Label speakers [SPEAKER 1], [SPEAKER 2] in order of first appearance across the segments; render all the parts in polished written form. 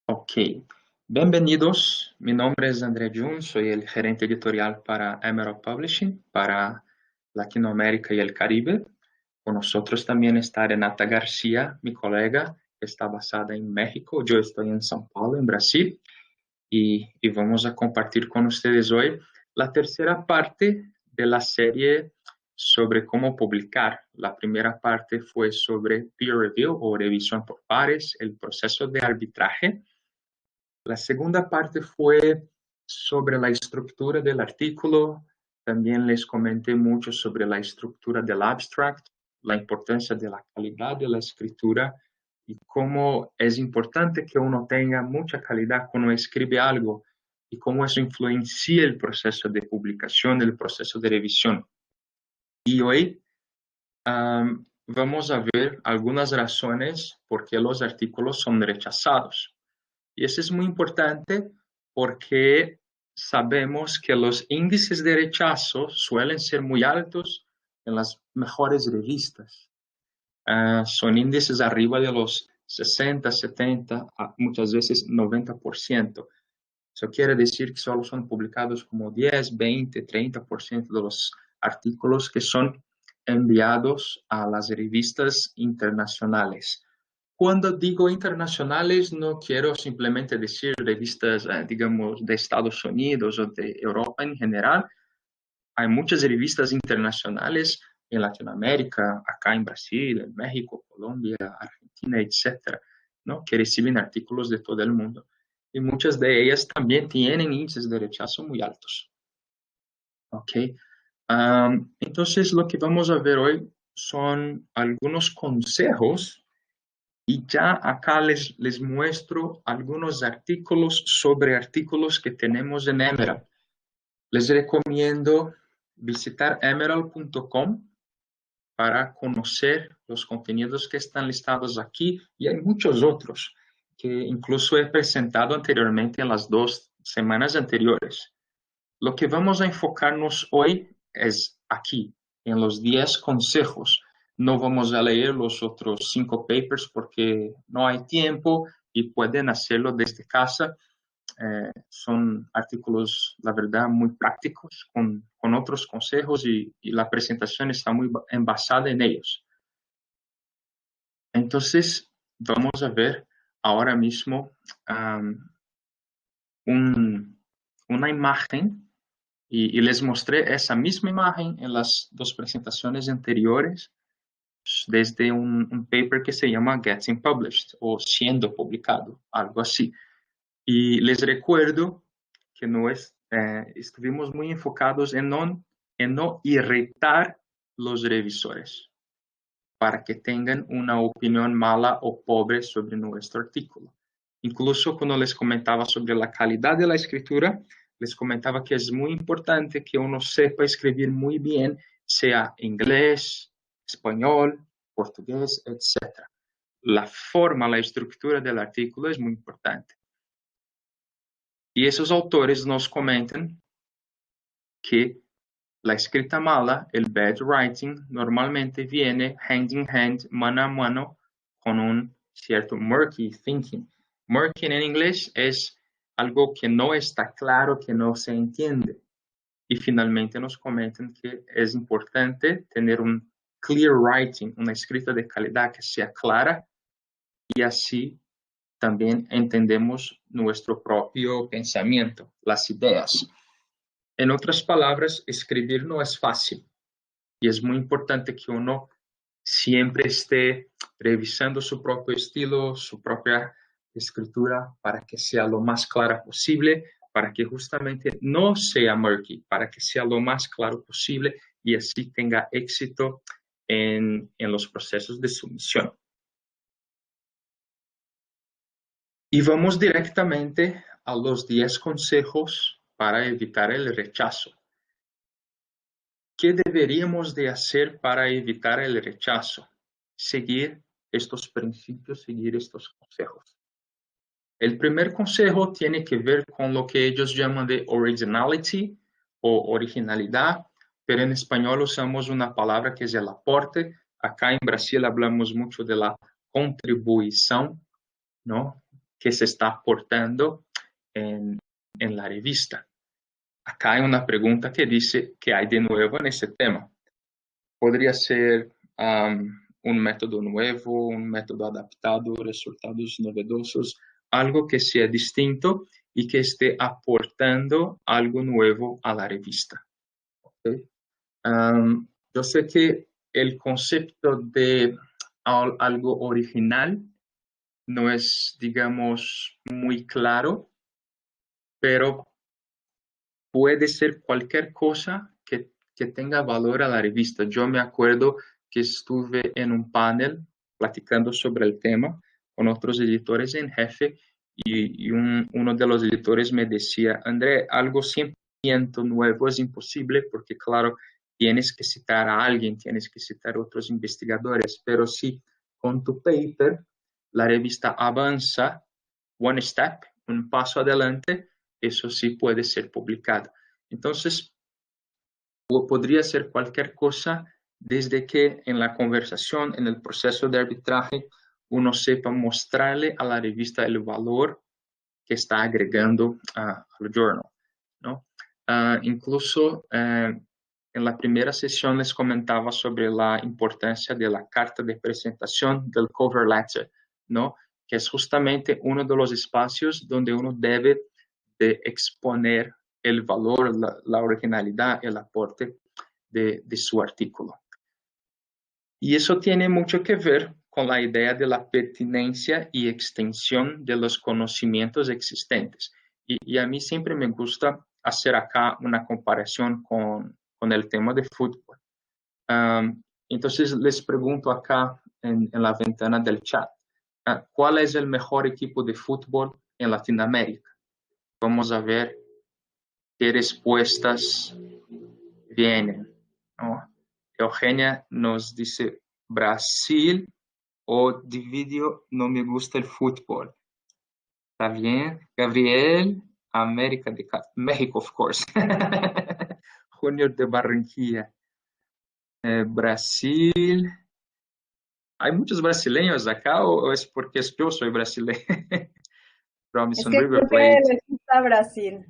[SPEAKER 1] Ok, bienvenidos. Mi nombre es André Jun, soy el gerente editorial para Emerald Publishing, para Latinoamérica y el Caribe. Con nosotros también está Renata García, mi colega, que está basada en México. Yo estoy en São Paulo, en Brasil, y vamos a compartir con ustedes hoy la tercera parte de la serie sobre cómo publicar. La primera parte fue sobre peer review o revisión por pares, el proceso de arbitraje. La segunda parte fue sobre la estructura del artículo. También les comenté mucho sobre la estructura del abstract, la importancia de la calidad de la escritura y cómo es importante que uno tenga mucha calidad cuando escribe algo y cómo eso influencia el proceso de publicación, el proceso de revisión. Y hoy vamos a ver algunas razones por qué los artículos son rechazados. Y eso es muy importante porque sabemos que los índices de rechazo suelen ser muy altos en las mejores revistas. Son índices arriba de los 60, 70, muchas veces 90%. Eso quiere decir que solo son publicados como 10, 20, 30% de los artículos que son enviados a las revistas internacionales. Cuando digo internacionales, no quiero simplemente decir revistas, digamos, de Estados Unidos o de Europa en general. Hay muchas revistas internacionales en Latinoamérica, acá en Brasil, en México, Colombia, Argentina, etcétera, ¿no? Que reciben artículos de todo el mundo. Y muchas de ellas también tienen índices de rechazo muy altos. ¿Ok? Entonces, lo que vamos a ver hoy son algunos consejos y ya acá les muestro algunos artículos sobre artículos que tenemos en Emerald. Les recomiendo visitar emerald.com para conocer los contenidos que están listados aquí y hay muchos otros que incluso he presentado anteriormente en las 2 semanas anteriores. Lo que vamos a enfocarnos hoy es aquí, en los 10 consejos. No vamos a leer los otros 5 papers porque no hay tiempo y pueden hacerlo desde casa. Son artículos, la verdad, muy prácticos con otros consejos y la presentación está muy envasada en ellos. Entonces, vamos a ver ahora mismo una imagen y les mostré esa misma imagen en las 2 presentaciones anteriores desde un paper que se llama Getting Published o Siendo Publicado, algo así. Y les recuerdo que estuvimos muy enfocados en no irritar los revisores para que tengan una opinión mala o pobre sobre nuestro artículo. Incluso cuando les comentaba sobre la calidad de la escritura, les comentaba que es muy importante que uno sepa escribir muy bien, sea inglés, español, portugués, etc. La forma, la estructura del artículo es muy importante. Y esos autores nos comentan que la escrita mala, el bad writing, normalmente viene hand in hand, mano a mano, con un cierto murky thinking. Murky en inglés es algo que no está claro, que no se entiende. Y finalmente nos comentan que es importante tener un clear writing, una escrita de calidad que sea clara y así también entendemos nuestro propio pensamiento, las ideas. En otras palabras, escribir no es fácil y es muy importante que uno siempre esté revisando su propio estilo, su propia escritura para que sea lo más clara posible, para que justamente no sea murky, para que sea lo más claro posible y así tenga éxito en los procesos de sumisión. Y vamos directamente a los 10 consejos para evitar el rechazo. ¿Qué deberíamos de hacer para evitar el rechazo? Seguir estos principios, seguir estos consejos. El primer consejo tiene que ver con lo que ellos llaman de originality o originalidad, pero en español usamos una palabra que es el aporte. Acá en Brasil hablamos mucho de la contribución, ¿no? que se está aportando en la revista. Acá hay una pregunta que dice qué hay de nuevo en ese tema. Podría ser un método nuevo, un método adaptado, resultados novedosos, algo que sea distinto y que esté aportando algo nuevo a la revista. ¿Okay? Yo sé que el concepto de algo original no es, digamos, muy claro, pero puede ser cualquier cosa que tenga valor a la revista. Yo me acuerdo que estuve en un panel platicando sobre el tema con otros editores en jefe y uno de los editores me decía, André, algo 100% nuevo es imposible porque, claro, tienes que citar a alguien, tienes que citar a otros investigadores, pero si con tu paper la revista avanza one step, un paso adelante, eso sí puede ser publicado. Entonces, podría ser cualquier cosa desde que en la conversación, en el proceso de arbitraje, uno sepa mostrarle a la revista el valor que está agregando al journal, ¿no? Incluso en la primera sesión les comentaba sobre la importancia de la carta de presentación del cover letter, ¿no? Que es justamente uno de los espacios donde uno debe de exponer el valor, la originalidad, el aporte de su artículo. Y eso tiene mucho que ver con la idea de la pertinencia y extensión de los conocimientos existentes. Y a mí siempre me gusta hacer acá una comparación con el tema de fútbol. Entonces les pregunto acá en la ventana del chat, ¿cuál es el mejor equipo de fútbol en Latinoamérica? Vamos a ver qué respuestas vienen, ¿no? Eugenia nos dice Brasil o Dividio, no me gusta el fútbol. ¿Está bien? Gabriel, América de México, of course. Junior de Barranquilla. Brasil. ¿Hay muchos brasileños acá o es porque yo soy brasileño?
[SPEAKER 2] Es
[SPEAKER 1] Robinson
[SPEAKER 2] que
[SPEAKER 1] River
[SPEAKER 2] creo que
[SPEAKER 1] Plate.
[SPEAKER 2] les gusta Brasil.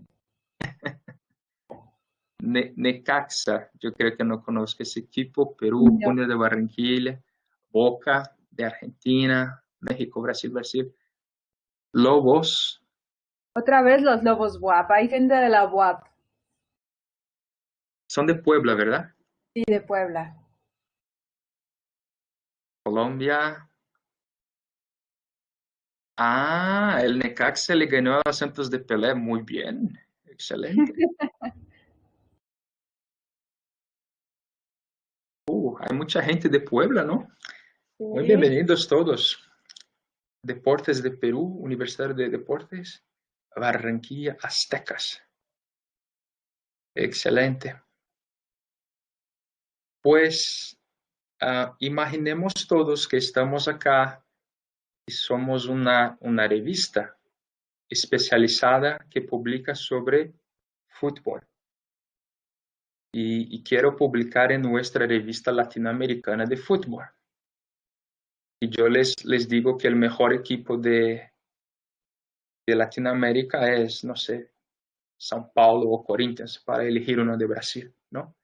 [SPEAKER 1] Necaxa, yo creo que no conozco ese equipo. Perú,
[SPEAKER 2] No.
[SPEAKER 1] Junior de Barranquilla. Boca de Argentina. México, Brasil, Brasil. Lobos.
[SPEAKER 2] Otra vez los Lobos WAP. Hay gente de la WAP
[SPEAKER 1] Son de Puebla, ¿verdad?
[SPEAKER 2] y de Puebla.
[SPEAKER 1] Colombia. Ah, el Necaxa le ganó a los Santos de Pelé. Muy bien. Excelente. Hay mucha gente de Puebla, ¿no? Muy
[SPEAKER 2] Sí.
[SPEAKER 1] bienvenidos todos. Deportes de Perú, Universidad de Deportes, Barranquilla, Aztecas. Excelente. Pues imaginemos todos que estamos acá y somos una revista especializada que publica sobre fútbol. Y quiero publicar en nuestra revista latinoamericana de fútbol. Y yo les digo que el mejor equipo de Latinoamérica es, no sé, São Paulo o Corinthians, para elegir uno de Brasil, ¿no?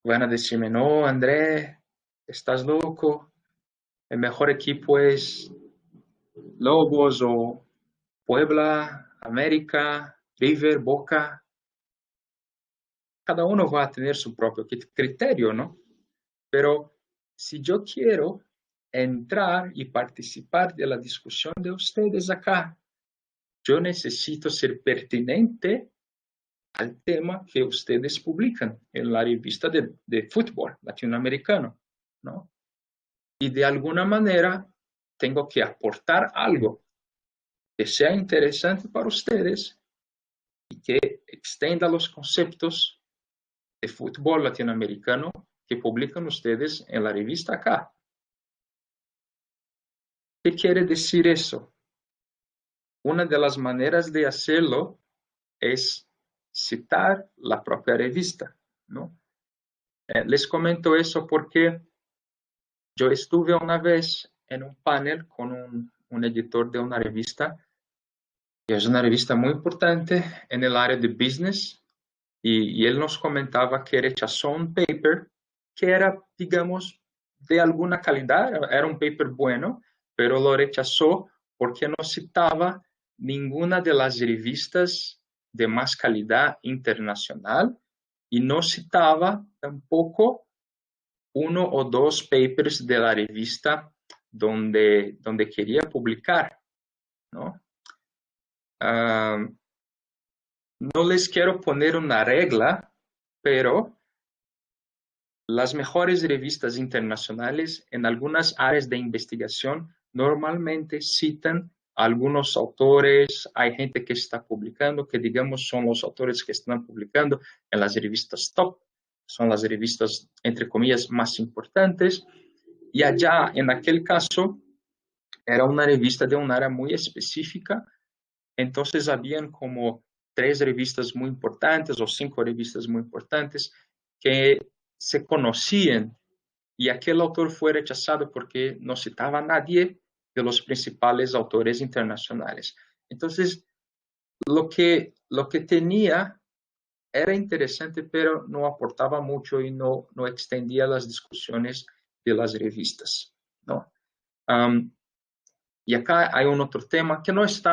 [SPEAKER 1] Van a decirme, no, André, estás loco, el mejor equipo es Lobos o Puebla, América, River, Boca. Cada uno va a tener su propio criterio, ¿no? Pero si yo quiero entrar y participar de la discusión de ustedes acá, yo necesito ser pertinente al tema que ustedes publican en la revista de fútbol latinoamericano, ¿no? Y de alguna manera tengo que aportar algo que sea interesante para ustedes y que extienda los conceptos de fútbol latinoamericano que publican ustedes en la revista acá. ¿Qué quiere decir eso? Una de las maneras de hacerlo es citar la propia revista, ¿no? Les comento eso porque yo estuve una vez en un panel con un un editor de una revista, que es una revista muy importante en el área de business, y él nos comentaba que rechazó un paper que era, digamos, de alguna calidad, era un paper bueno, pero lo rechazó porque no citaba ninguna de las revistas de más calidad internacional y no citaba tampoco uno o dos papers de la revista donde quería publicar, ¿no? Ah, no les quiero poner una regla, pero las mejores revistas internacionales en algunas áreas de investigación normalmente citan a algunos autores, hay gente que está publicando, que digamos son los autores que están publicando en las revistas top, son las revistas, entre comillas, más importantes, y allá, en aquel caso, era una revista de un área muy específica, entonces habían como 3 revistas muy importantes o 5 revistas muy importantes que se conocían y aquel autor fue rechazado porque no citaba a nadie de los principales autores internacionales. Entonces, lo que tenía era interesante, pero no aportaba mucho y no extendía las discusiones de las revistas, ¿no? Um, y acá hay un otro tema que no es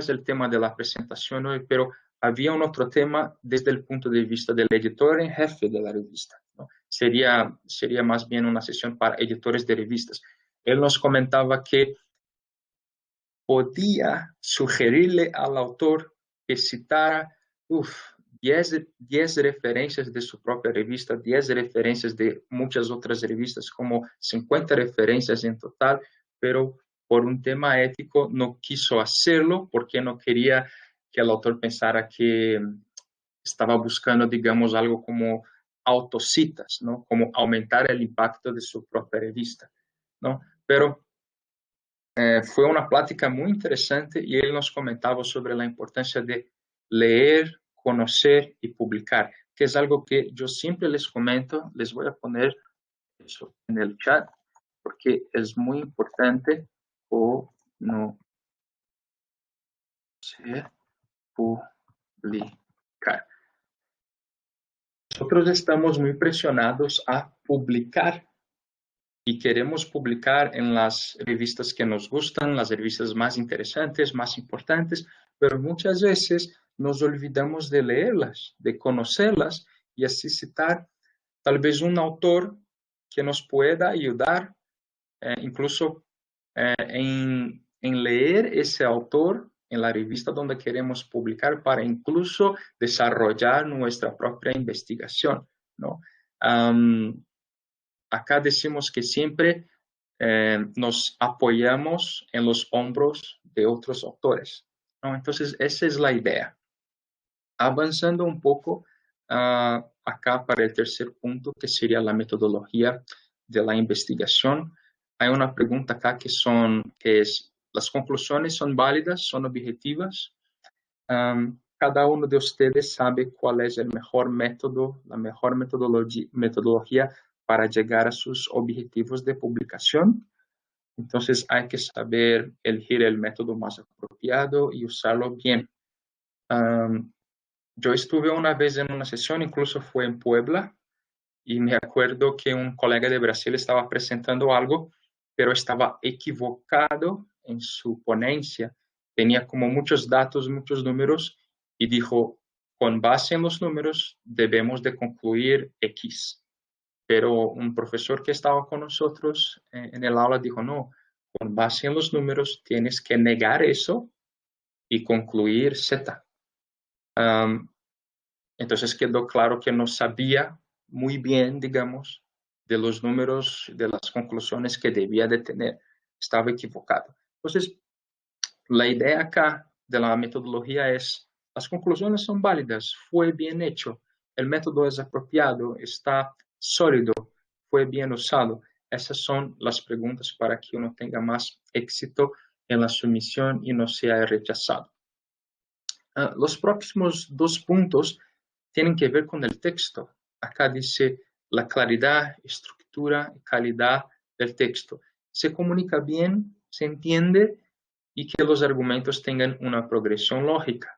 [SPEAKER 1] el tema de la presentación hoy, pero había un otro tema desde el punto de vista del editor en jefe de la revista, ¿no? Sería más bien una sesión para editores de revistas. Él nos comentaba que podía sugerirle al autor que citara 10 referencias de su propia revista, 10 referencias de muchas otras revistas, como 50 referencias en total, pero por un tema ético no quiso hacerlo porque no quería que el autor pensara que estaba buscando, digamos, algo como autocitas, ¿no? Como aumentar el impacto de su propia revista, ¿no? Pero fue una plática muy interesante y él nos comentaba sobre la importancia de leer, conocer y publicar, que es algo que yo siempre les comento. Les voy a poner eso en el chat porque es muy importante conocer, publicar. Nosotros estamos muy presionados a publicar y queremos publicar en las revistas que nos gustan, las revistas más interesantes, más importantes, pero muchas veces nos olvidamos de leerlas, de conocerlas y así citar tal vez un autor que nos pueda ayudar, incluso en leer ese autor en la revista donde queremos publicar para incluso desarrollar nuestra propia investigación, ¿no? Acá decimos que siempre nos apoyamos en los hombros de otros autores, ¿no? Entonces, esa es la idea. Avanzando un poco acá para el tercer punto, que sería la metodología de la investigación, hay una pregunta acá que es, ¿las conclusiones son válidas, son objetivas? Cada uno de ustedes sabe cuál es el mejor método, la mejor metodología para llegar a sus objetivos de publicación. Entonces hay que saber elegir el método más apropiado y usarlo bien. Yo estuve una vez en una sesión, incluso fue en Puebla, y me acuerdo que un colega de Brasil estaba presentando algo, pero estaba equivocado en su ponencia. Tenía como muchos datos, muchos números, y dijo, con base en los números debemos de concluir X. Pero un profesor que estaba con nosotros en el aula dijo, no, con base en los números tienes que negar eso y concluir Z. Entonces quedó claro que no sabía muy bien, digamos, de los números, de las conclusiones que debía de tener. Estaba equivocado. Entonces, la idea acá de la metodología es, las conclusiones son válidas, fue bien hecho, el método es apropiado, está sólido, fue bien usado. Esas son las preguntas para que uno tenga más éxito en la sumisión y no sea rechazado. Los próximos 2 puntos tienen que ver con el texto. Acá dice la claridad, estructura y calidad del texto. ¿Se comunica bien? ¿Se entiende? y que los argumentos tengan una progresión lógica.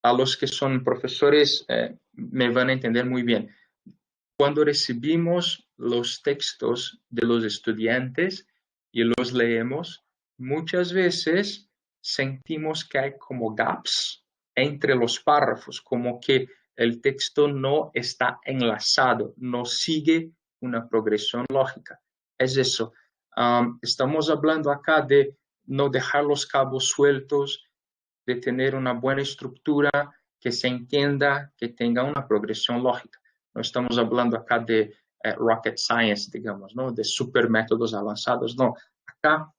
[SPEAKER 1] A los que son profesores me van a entender muy bien. Cuando recibimos los textos de los estudiantes y los leemos, muchas veces sentimos que hay como gaps entre los párrafos, como que el texto no está enlazado, no sigue una progresión lógica. Es eso. Estamos hablando acá de no dejar los cabos sueltos, de tener una buena estructura, que se entienda, que tenga una progresión lógica. No estamos hablando acá de rocket science, digamos, ¿no? De super métodos avanzados, no. Acá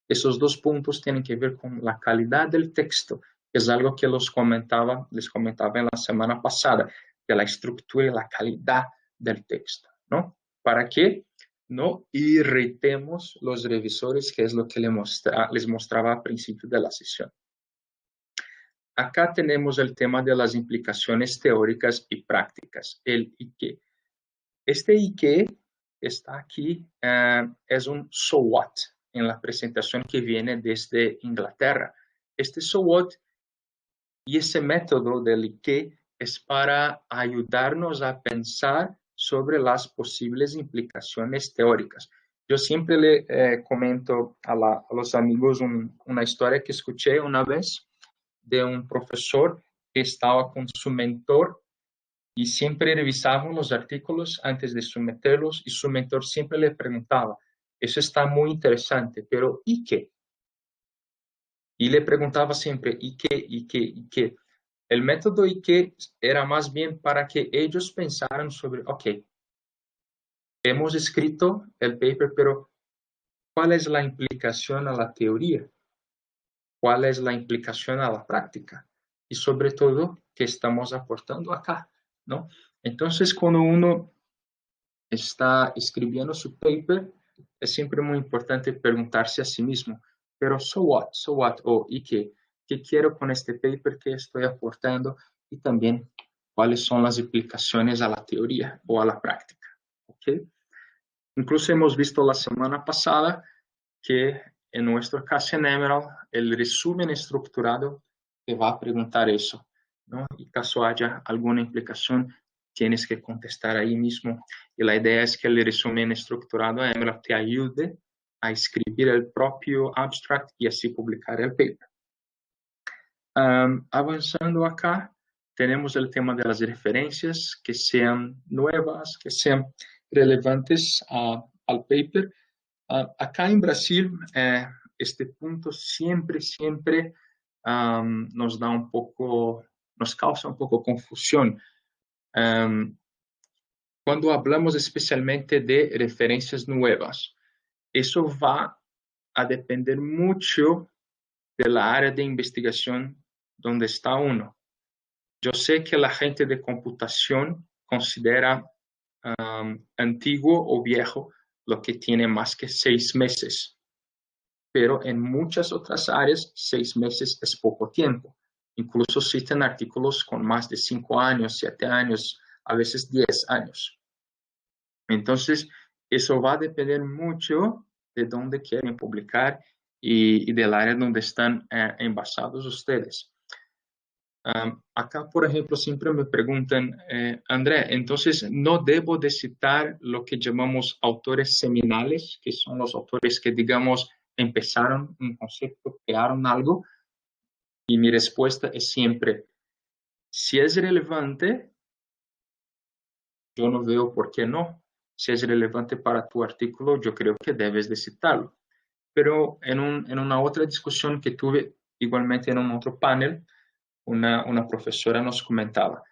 [SPEAKER 1] esos dos puntos tienen que ver con la calidad del texto, que es algo que les comentaba en la semana pasada, de la estructura y la calidad del texto, ¿no? ¿Para qué? No irritemos los revisores, que es lo que les mostraba al principio de la sesión. Acá tenemos el tema de las implicaciones teóricas y prácticas, el ¿y qué? Este ¿y qué? Está aquí, es un so what en la presentación que viene desde Inglaterra. Este so what y ese método del ¿y qué? Es para ayudarnos a pensar sobre las posibles implicaciones teóricas. Yo siempre le comento a los amigos una historia que escuché una vez de un profesor que estaba con su mentor y siempre revisaban los artículos antes de someterlos y su mentor siempre le preguntaba, eso está muy interesante, pero ¿y qué? Y le preguntaba siempre, ¿y qué? ¿Y qué? ¿Y qué? El método ¿y qué? Era más bien para que ellos pensaran sobre, ok, hemos escrito el paper, pero ¿cuál es la implicación a la teoría? ¿Cuál es la implicación a la práctica? Y sobre todo, ¿qué estamos aportando acá? ¿No? Entonces, cuando uno está escribiendo su paper, es siempre muy importante preguntarse a sí mismo, pero so what, o ¿y qué? ¿Qué quiero con este paper? ¿Qué estoy aportando? Y también, ¿cuáles son las implicaciones a la teoría o a la práctica? ¿Okay? Incluso hemos visto la semana pasada que en nuestro caso en Emerald, el resumen estructurado te va a preguntar eso, ¿no? Y caso haya alguna implicación, tienes que contestar ahí mismo. Y la idea es que el resumen estructurado en Emerald te ayude a escribir el propio abstract y así publicar el paper. Avanzando acá, tenemos el tema de las referencias, que sean nuevas, que sean relevantes al paper. Acá en Brasil, este punto siempre nos da un poco, nos causa un poco confusión. Cuando hablamos especialmente de referencias nuevas, eso va a depender mucho de la área de investigación donde está uno. Yo sé que la gente de computación considera antiguo o viejo lo que tiene más que 6 meses, pero en muchas otras áreas 6 meses es poco tiempo. Incluso existen artículos con más de 5 años, 7 años, a veces 10 años. Entonces, eso va a depender mucho de dónde quieren publicar y del área donde están envasados ustedes. Acá, por ejemplo, siempre me preguntan, André, entonces no debo de citar lo que llamamos autores seminales, que son los autores que, digamos, empezaron un concepto, crearon algo, y mi respuesta es siempre, si es relevante, yo no veo por qué no. Si es relevante para tu artículo, yo creo que debes de citarlo. Pero en una otra discusión que tuve, igualmente en un otro panel, una profesora nos comentaba,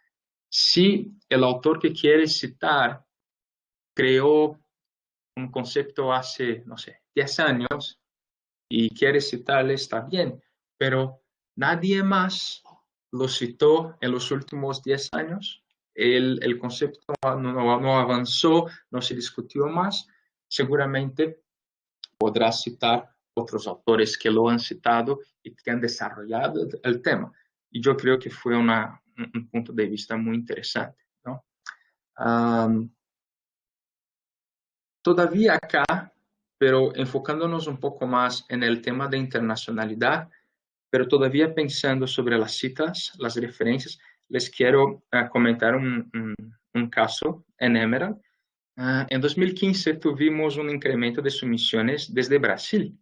[SPEAKER 1] si el autor que quiere citar creó un concepto hace, no sé, 10 años y quiere citarle, está bien, pero nadie más lo citó en los últimos 10 años, el concepto no avanzó, no se discutió más, seguramente podrá citar otros autores que lo han citado y que han desarrollado el tema. Y yo creo que fue un punto de vista muy interesante, ¿no? Todavía acá pero enfocándonos un poco más en el tema de internacionalidad, pero todavía pensando sobre las citas, las referencias, les quiero comentar un caso en Emerald. En 2015 tuvimos un incremento de sumisiones desde Brasil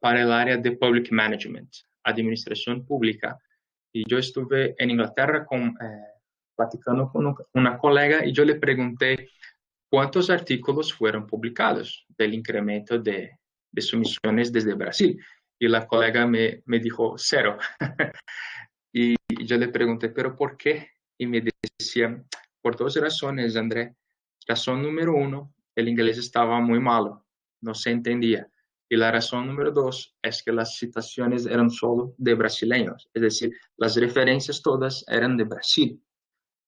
[SPEAKER 1] para el área de Public Management, administración pública. Y yo estuve en Inglaterra platicando con una colega y yo le pregunté cuántos artículos fueron publicados del incremento de sumisiones desde Brasil. Y la colega me dijo cero. Y yo le pregunté, ¿pero por qué? Y me decía, por dos razones, André. Razón número uno, el inglés estaba muy malo, no se entendía. Y la razón número dos es que las citaciones eran solo de brasileños, es decir, las referencias todas eran de Brasil.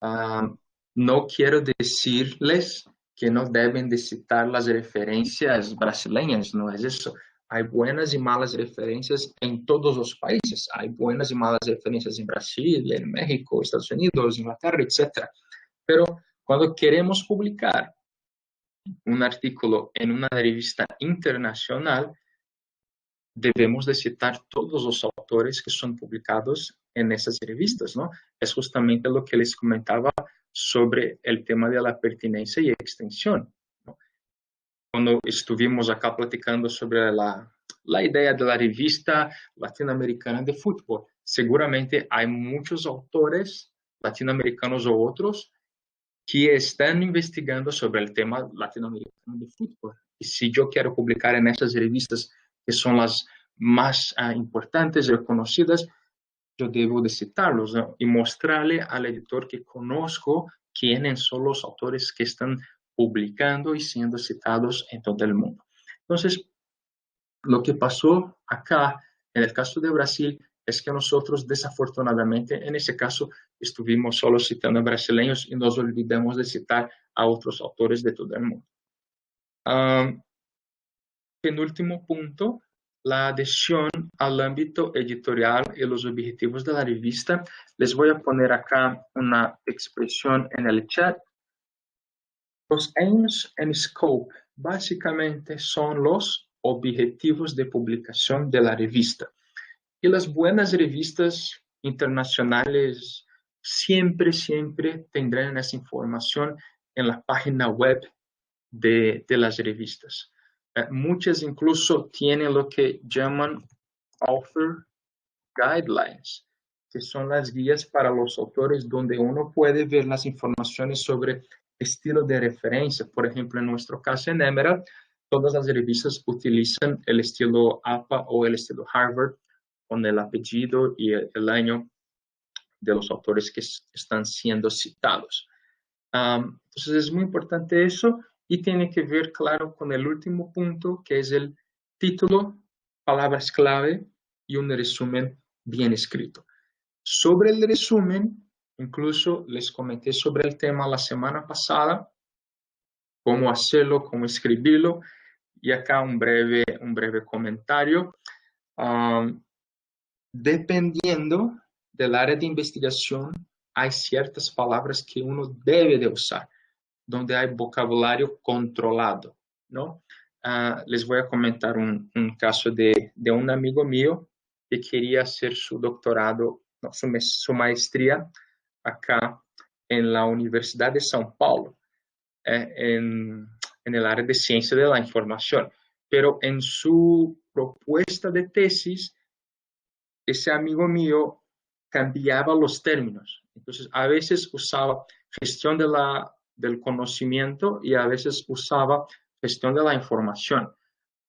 [SPEAKER 1] Ah, no quiero decirles que no deben de citar las referencias brasileñas, no es eso. Hay buenas y malas referencias en todos los países. Hay buenas y malas referencias en Brasil, en México, Estados Unidos, Inglaterra, etc. Pero cuando queremos publicar un artículo en una revista internacional, debemos de citar todos los autores que son publicados en esas revistas, ¿no? Es justamente lo que les comentaba sobre el tema de la pertinencia y extensión, ¿no? Cuando estuvimos acá platicando sobre la idea de la revista latinoamericana de fútbol, seguramente hay muchos autores latinoamericanos o otros que están investigando sobre el tema latinoamericano de fútbol. Y si yo quiero publicar en esas revistas que son las más importantes y reconocidas, yo debo de citarlos, ¿no? Y mostrarle al editor que conozco quiénes son los autores que están publicando y siendo citados en todo el mundo. Entonces, lo que pasó acá, en el caso de Brasil, es que nosotros desafortunadamente en ese caso estuvimos solo citando a brasileños y nos olvidamos de citar a otros autores de todo el mundo. Penúltimo punto, la adhesión al ámbito editorial y los objetivos de la revista. Les voy a poner acá una expresión en el chat. Los aims and scope básicamente son los objetivos de publicación de la revista. Y las buenas revistas internacionales siempre tendrán esa información en la página web de las revistas. Muchas incluso tienen lo que llaman author guidelines, que son las guías para los autores donde uno puede ver las informaciones sobre estilo de referencia. Por ejemplo, en nuestro caso en Emerald, todas las revistas utilizan el estilo APA o el estilo Harvard con el apellido y el año de los autores que están siendo citados. Entonces es muy importante eso y tiene que ver, claro, con el último punto, que es el título, palabras clave y un resumen bien escrito. Sobre el resumen, incluso les comenté sobre el tema la semana pasada, cómo hacerlo, cómo escribirlo, y acá un breve comentario. Dependiendo del área de investigación, hay ciertas palabras que uno debe de usar, donde hay vocabulario controlado, ¿no? Les voy a comentar un caso de un amigo mío que quería hacer su doctorado, no, su maestría acá en la Universidad de São Paulo, en el área de ciencia de la información. Pero en su propuesta de tesis, ese amigo mío cambiaba los términos. Entonces, a veces usaba gestión del conocimiento y a veces usaba gestión de la información.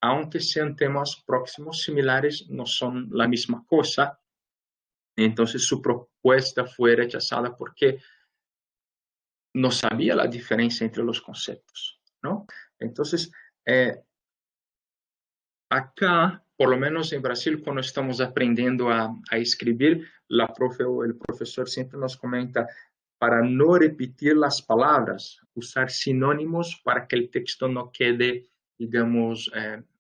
[SPEAKER 1] Aunque sean temas próximos, similares, no son la misma cosa. Entonces, su propuesta fue rechazada porque no sabía la diferencia entre los conceptos, ¿no? Entonces, acá, por lo menos en Brasil, cuando estamos aprendiendo a escribir, la profe o el profesor siempre nos comenta para no repetir las palabras, usar sinónimos para que el texto no quede, digamos,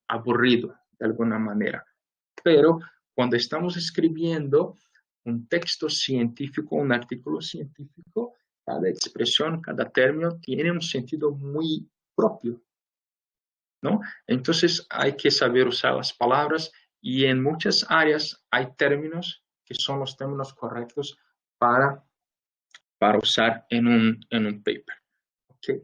[SPEAKER 1] aburrido de alguna manera. Pero cuando estamos escribiendo un texto científico, un artículo científico, cada expresión, cada término tiene un sentido muy propio. ¿no? Entonces hay que saber usar las palabras y en muchas áreas hay términos que son los términos correctos para, para usar en un paper. ¿Okay?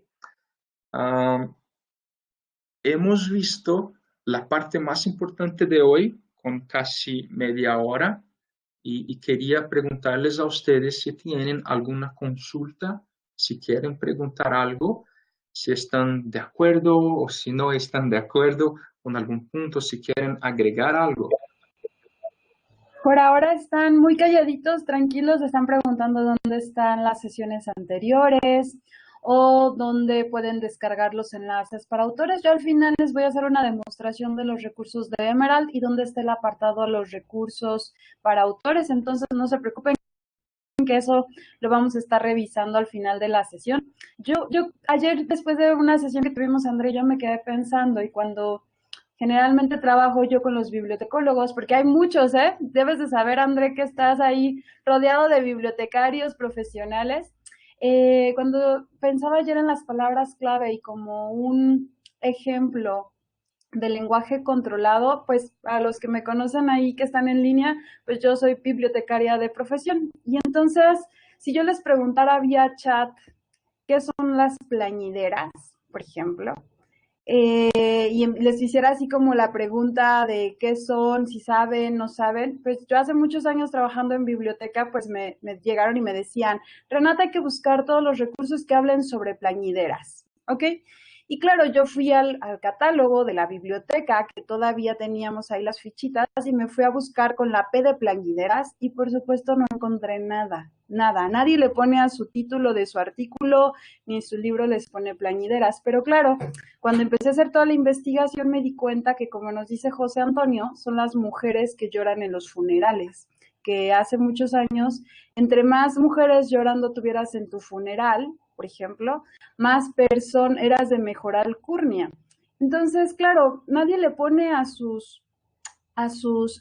[SPEAKER 1] Hemos visto la parte más importante de hoy con casi media hora y quería preguntarles a ustedes si tienen alguna consulta, si quieren preguntar algo, si están de acuerdo o si no están de acuerdo con algún punto, si quieren agregar algo.
[SPEAKER 2] Por ahora están muy calladitos, tranquilos, están preguntando dónde están las sesiones anteriores o dónde pueden descargar los enlaces para autores. Yo al final les voy a hacer una demostración de los recursos de Emerald y dónde está el apartado a los recursos para autores, entonces no se preocupen que eso lo vamos a estar revisando al final de la sesión. Yo ayer, después de una sesión que tuvimos, André, yo me quedé pensando y cuando generalmente trabajo yo con los bibliotecólogos, porque hay muchos, ¿eh? Debes de saber, André, que estás ahí rodeado de bibliotecarios profesionales. Cuando pensaba ayer en las palabras clave y como un ejemplo de lenguaje controlado, pues a los que me conocen ahí que están en línea, pues yo soy bibliotecaria de profesión. Y entonces, si yo les preguntara vía chat qué son las plañideras, por ejemplo, y les hiciera así como la pregunta de qué son, si saben, no saben, pues yo hace muchos años trabajando en biblioteca, pues me llegaron y me decían, Renata, hay que buscar todos los recursos que hablen sobre plañideras, ¿ok? Y claro, yo fui al catálogo de la biblioteca, que todavía teníamos ahí las fichitas, y me fui a buscar con la P de plañideras y por supuesto no encontré nada, nada. Nadie le pone a su título de su artículo, ni en su libro les pone plañideras. Pero claro, cuando empecé a hacer toda la investigación me di cuenta que, como nos dice José Antonio, son las mujeres que lloran en los funerales, que hace muchos años, entre más mujeres llorando tuvieras en tu funeral, por ejemplo, más personas eras de mejor alcurnia. Entonces, claro, nadie le pone a sus,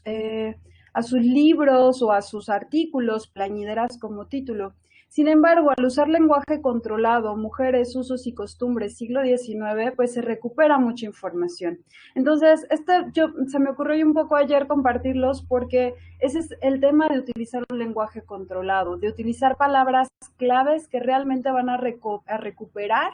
[SPEAKER 2] eh, a sus libros o a sus artículos plañideras como título. Sin embargo, al usar lenguaje controlado, mujeres, usos y costumbres, siglo XIX, pues se recupera mucha información. Entonces, se me ocurrió un poco ayer compartirlos porque ese es el tema de utilizar un lenguaje controlado, de utilizar palabras claves que realmente van a recuperar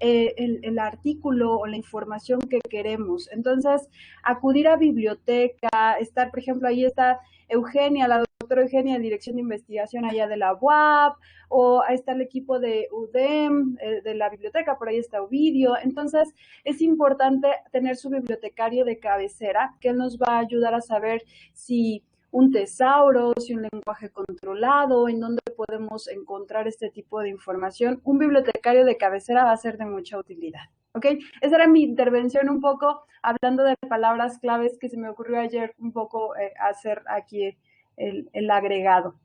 [SPEAKER 2] el artículo o la información que queremos. Entonces, acudir a biblioteca, estar, por ejemplo, ahí está Eugenia, la doctora Eugenia, dirección de investigación allá de la UAP, o ahí está el equipo de UDEM, de la biblioteca, por ahí está Ovidio. Entonces, es importante tener su bibliotecario de cabecera, que nos va a ayudar a saber si un tesauro, si un lenguaje controlado, en dónde podemos encontrar este tipo de información. Un bibliotecario de cabecera va a ser de mucha utilidad. ¿Ok? Esa era mi intervención un poco hablando de palabras claves que se me ocurrió ayer un poco hacer aquí el agregado.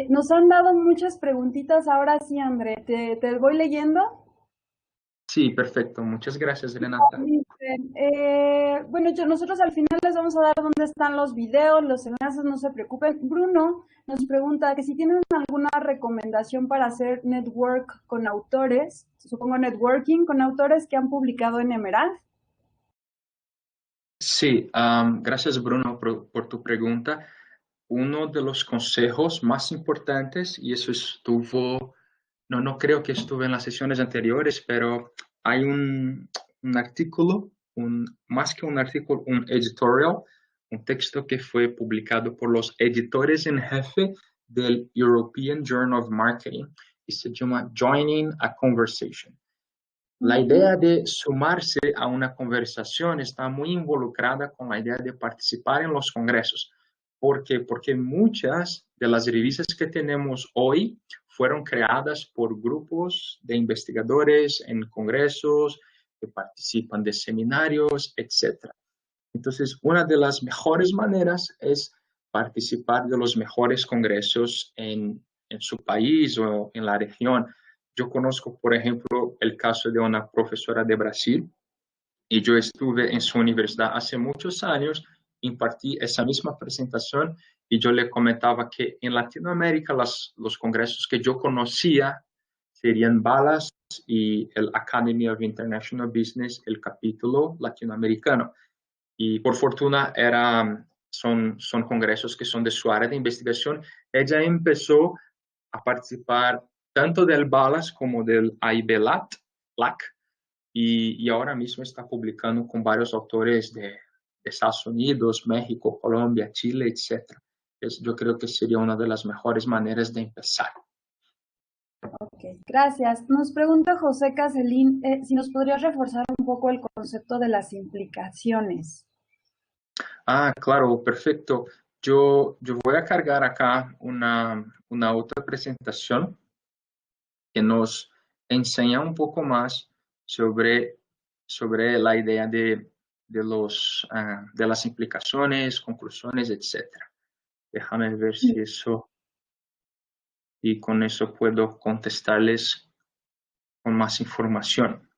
[SPEAKER 2] Nos han dado muchas preguntitas, ahora sí, André, te voy leyendo.
[SPEAKER 1] Sí, perfecto. Muchas gracias, Renata.
[SPEAKER 2] Bueno, nosotros al final les vamos a dar dónde están los videos, los enlaces, no se preocupen. Bruno nos pregunta que si tienen alguna recomendación para hacer network con autores, supongo networking con autores que han publicado en Emerald.
[SPEAKER 1] Sí, gracias Bruno por tu pregunta. Uno de los consejos más importantes, y eso estuvo, no creo que estuve en las sesiones anteriores, pero hay un artículo, más que un artículo, un editorial, un texto que fue publicado por los editores en jefe del European Journal of Marketing y se llama Joining a Conversation. La idea de sumarse a una conversación está muy involucrada con la idea de participar en los congresos. ¿Por qué? Porque muchas de las revistas que tenemos hoy fueron creadas por grupos de investigadores en congresos que participan de seminarios, etc. Entonces, una de las mejores maneras es participar de los mejores congresos en su país o en la región. Yo conozco, por ejemplo, el caso de una profesora de Brasil y yo estuve en su universidad hace muchos años, impartí esa misma presentación y yo le comentaba que en Latinoamérica los congresos que yo conocía serían Balas y el Academy of International Business, el capítulo latinoamericano. Y por fortuna son congresos que son de su área de investigación. Ella empezó a participar tanto del Balas como del AIBLAC, y ahora mismo está publicando con varios autores de Estados Unidos, México, Colombia, Chile, etc. Yo creo que sería una de las mejores maneras de empezar.
[SPEAKER 2] Ok, gracias. Nos pregunta José Caselín si nos podrías reforzar un poco el concepto de las implicaciones.
[SPEAKER 1] Claro, perfecto. Yo voy a cargar acá una otra presentación que nos enseña un poco más sobre la idea de las implicaciones, conclusiones, etc. Déjame ver si eso, y con eso puedo contestarles con más información.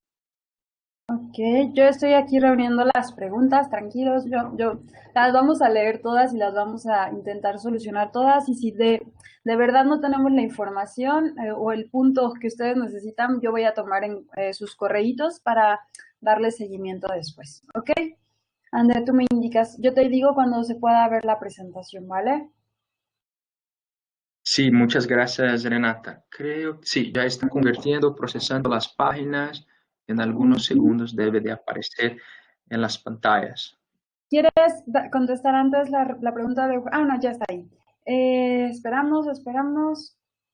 [SPEAKER 2] Ok, yo estoy aquí reuniendo las preguntas, tranquilos, yo las vamos a leer todas y las vamos a intentar solucionar todas y si de verdad no tenemos la información o el punto que ustedes necesitan, yo voy a tomar en sus correitos para darle seguimiento después, ¿ok? André, tú me indicas, yo te digo cuando se pueda ver la presentación, ¿vale?
[SPEAKER 1] Sí, muchas gracias, Renata. Creo que sí, ya está convirtiendo, procesando las páginas. En algunos
[SPEAKER 2] Ujú.
[SPEAKER 1] segundos debe de aparecer en las pantallas.
[SPEAKER 2] ¿Quieres contestar antes la pregunta de... Ah, no, ya está ahí. Esperamos.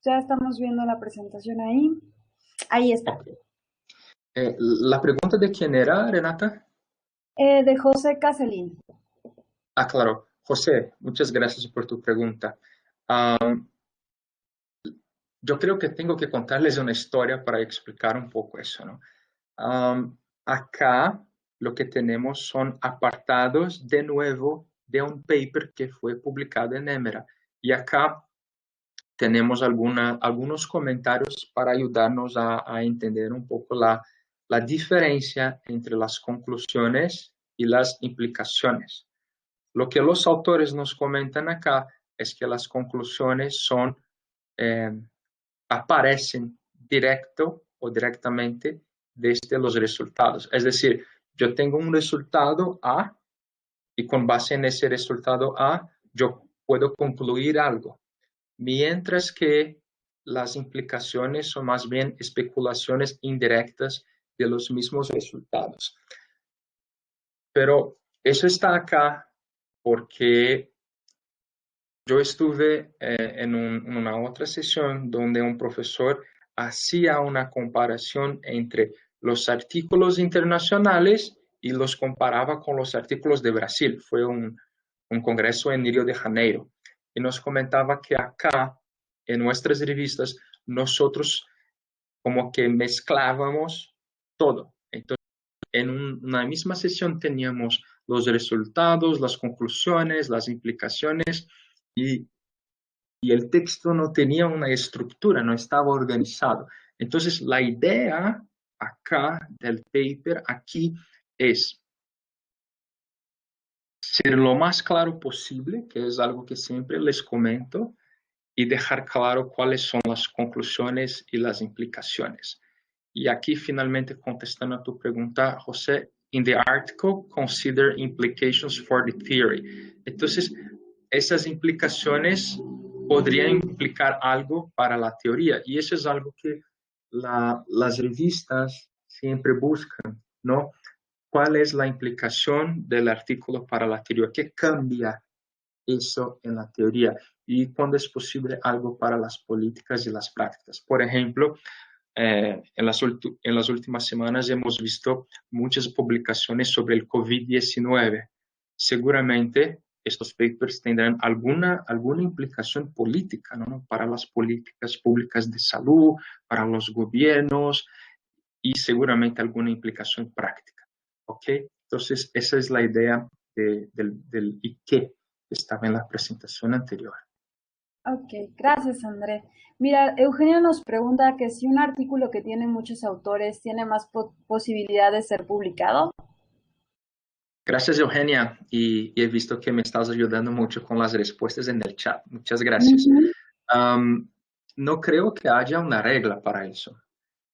[SPEAKER 2] Ya estamos viendo la presentación ahí. Ahí está.
[SPEAKER 1] Ok. ¿La pregunta de quién era, Renata?
[SPEAKER 2] De José Caselín.
[SPEAKER 1] Claro. José, muchas gracias por tu pregunta. Yo creo que tengo que contarles una historia para explicar un poco eso, ¿no? Acá lo que tenemos son apartados de nuevo de un paper que fue publicado en EMERA. Y acá tenemos algunos comentarios para ayudarnos a entender un poco la diferencia entre las conclusiones y las implicaciones. Lo que los autores nos comentan acá es que las conclusiones eh, aparecen directo o directamente desde los resultados. Es decir, yo tengo un resultado A y con base en ese resultado A, yo puedo concluir algo. Mientras que las implicaciones son más bien especulaciones indirectas de los mismos resultados. Pero eso está acá porque yo estuve en una otra sesión donde un profesor hacía una comparación entre los artículos internacionales y los comparaba con los artículos de Brasil. Fue un congreso en Río de Janeiro. Y nos comentaba que acá, en nuestras revistas, nosotros como que mezclábamos todo. Entonces, en una misma sesión teníamos los resultados, las conclusiones, las implicaciones y, y el texto no tenía una estructura, no estaba organizado. Entonces, la idea acá del paper aquí es ser lo más claro posible, que es algo que siempre les comento, y dejar claro cuáles son las conclusiones y las implicaciones. Y aquí finalmente contestando a tu pregunta, José, in the article, consider implications for the theory. Entonces, esas implicaciones podrían implicar algo para la teoría y eso es algo que las revistas siempre buscan, ¿no? ¿Cuál es la implicación del artículo para la teoría? ¿Qué cambia eso en la teoría? Y cuando es posible algo para las políticas y las prácticas. Por ejemplo, en las últimas semanas hemos visto muchas publicaciones sobre el COVID-19. Seguramente estos papers tendrán alguna implicación política, ¿no? Para las políticas públicas de salud, para los gobiernos y seguramente alguna implicación práctica. ¿Ok? Entonces, esa es la idea del y qué que estaba en la presentación anterior.
[SPEAKER 2] Ok, gracias, André. Mira, Eugenio nos pregunta que si un artículo que tiene muchos autores tiene más posibilidad de ser publicado.
[SPEAKER 1] Gracias, Eugenia. Y he visto que me estás ayudando mucho con las respuestas en el chat. Muchas gracias.
[SPEAKER 2] Ujú.
[SPEAKER 1] Um, no creo que haya una regla para eso.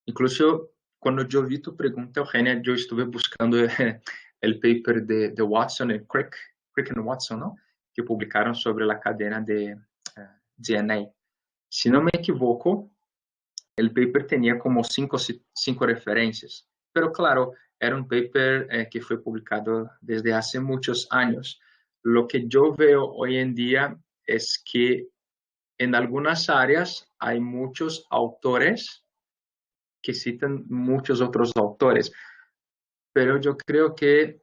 [SPEAKER 1] Incluso cuando yo vi tu pregunta, Eugenia, yo estuve buscando el paper de Watson, el Crick and Watson, ¿no? Que publicaron sobre la cadena de DNA. Si no me equivoco, el paper tenía como cinco referencias, pero claro, era un paper que fue publicado desde hace muchos años. Lo que yo veo hoy en día es que en algunas áreas hay muchos autores que citan muchos otros autores, pero yo creo que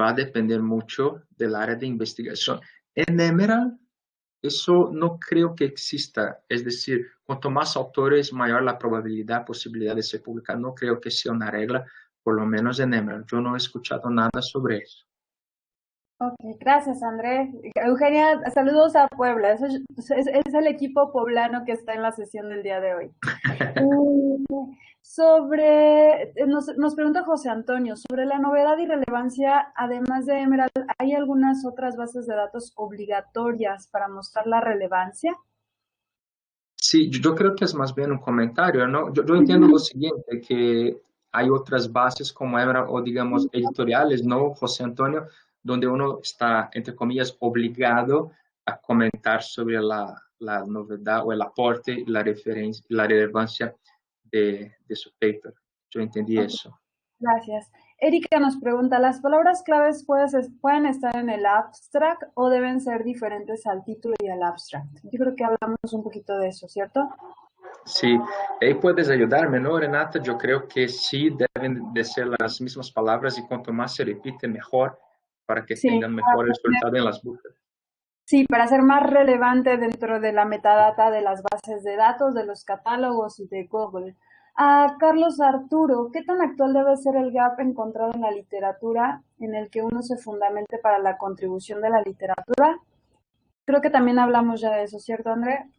[SPEAKER 1] va a depender mucho del área de investigación. En Emerald, eso no creo que exista, es decir, cuanto más autores, mayor la probabilidad, posibilidad de ser publicado. No creo que sea una regla, por lo menos en Emerald. Yo no he escuchado nada sobre eso.
[SPEAKER 2] Ok, gracias, André. Eugenia, saludos a Puebla. Es el equipo poblano que está en la sesión del día de hoy. Nos pregunta José Antonio, sobre la novedad y relevancia, además de Emerald, ¿hay algunas otras bases de datos obligatorias para mostrar la relevancia?
[SPEAKER 1] Sí, yo creo que es más bien un comentario, ¿no? Yo entiendo lo siguiente, que hay otras bases como Emerald o digamos editoriales, ¿no, José Antonio? Donde uno está, entre comillas, obligado a comentar sobre la novedad o el aporte y la referencia, la relevancia de su paper. Yo entendí
[SPEAKER 2] Ok,
[SPEAKER 1] eso.
[SPEAKER 2] gracias. Erika nos pregunta, ¿las palabras claves pueden estar en el abstract o deben ser diferentes al título y al abstract? Yo creo que hablamos un poquito de eso, ¿cierto?
[SPEAKER 1] Sí, ahí puedes ayudarme, ¿no, Renata? Yo creo que sí deben de ser las mismas palabras y cuanto más se repite, mejor, para que
[SPEAKER 2] Sí,
[SPEAKER 1] tengan mejor resultado en las búsquedas.
[SPEAKER 2] sí, para ser más relevante dentro de la metadata de las bases de datos, de los catálogos y de Google. A Carlos Arturo, ¿qué tan actual debe ser el gap encontrado en la literatura en el que uno se fundamente para la contribución de la literatura? Creo que también hablamos ya de eso, ¿cierto, André?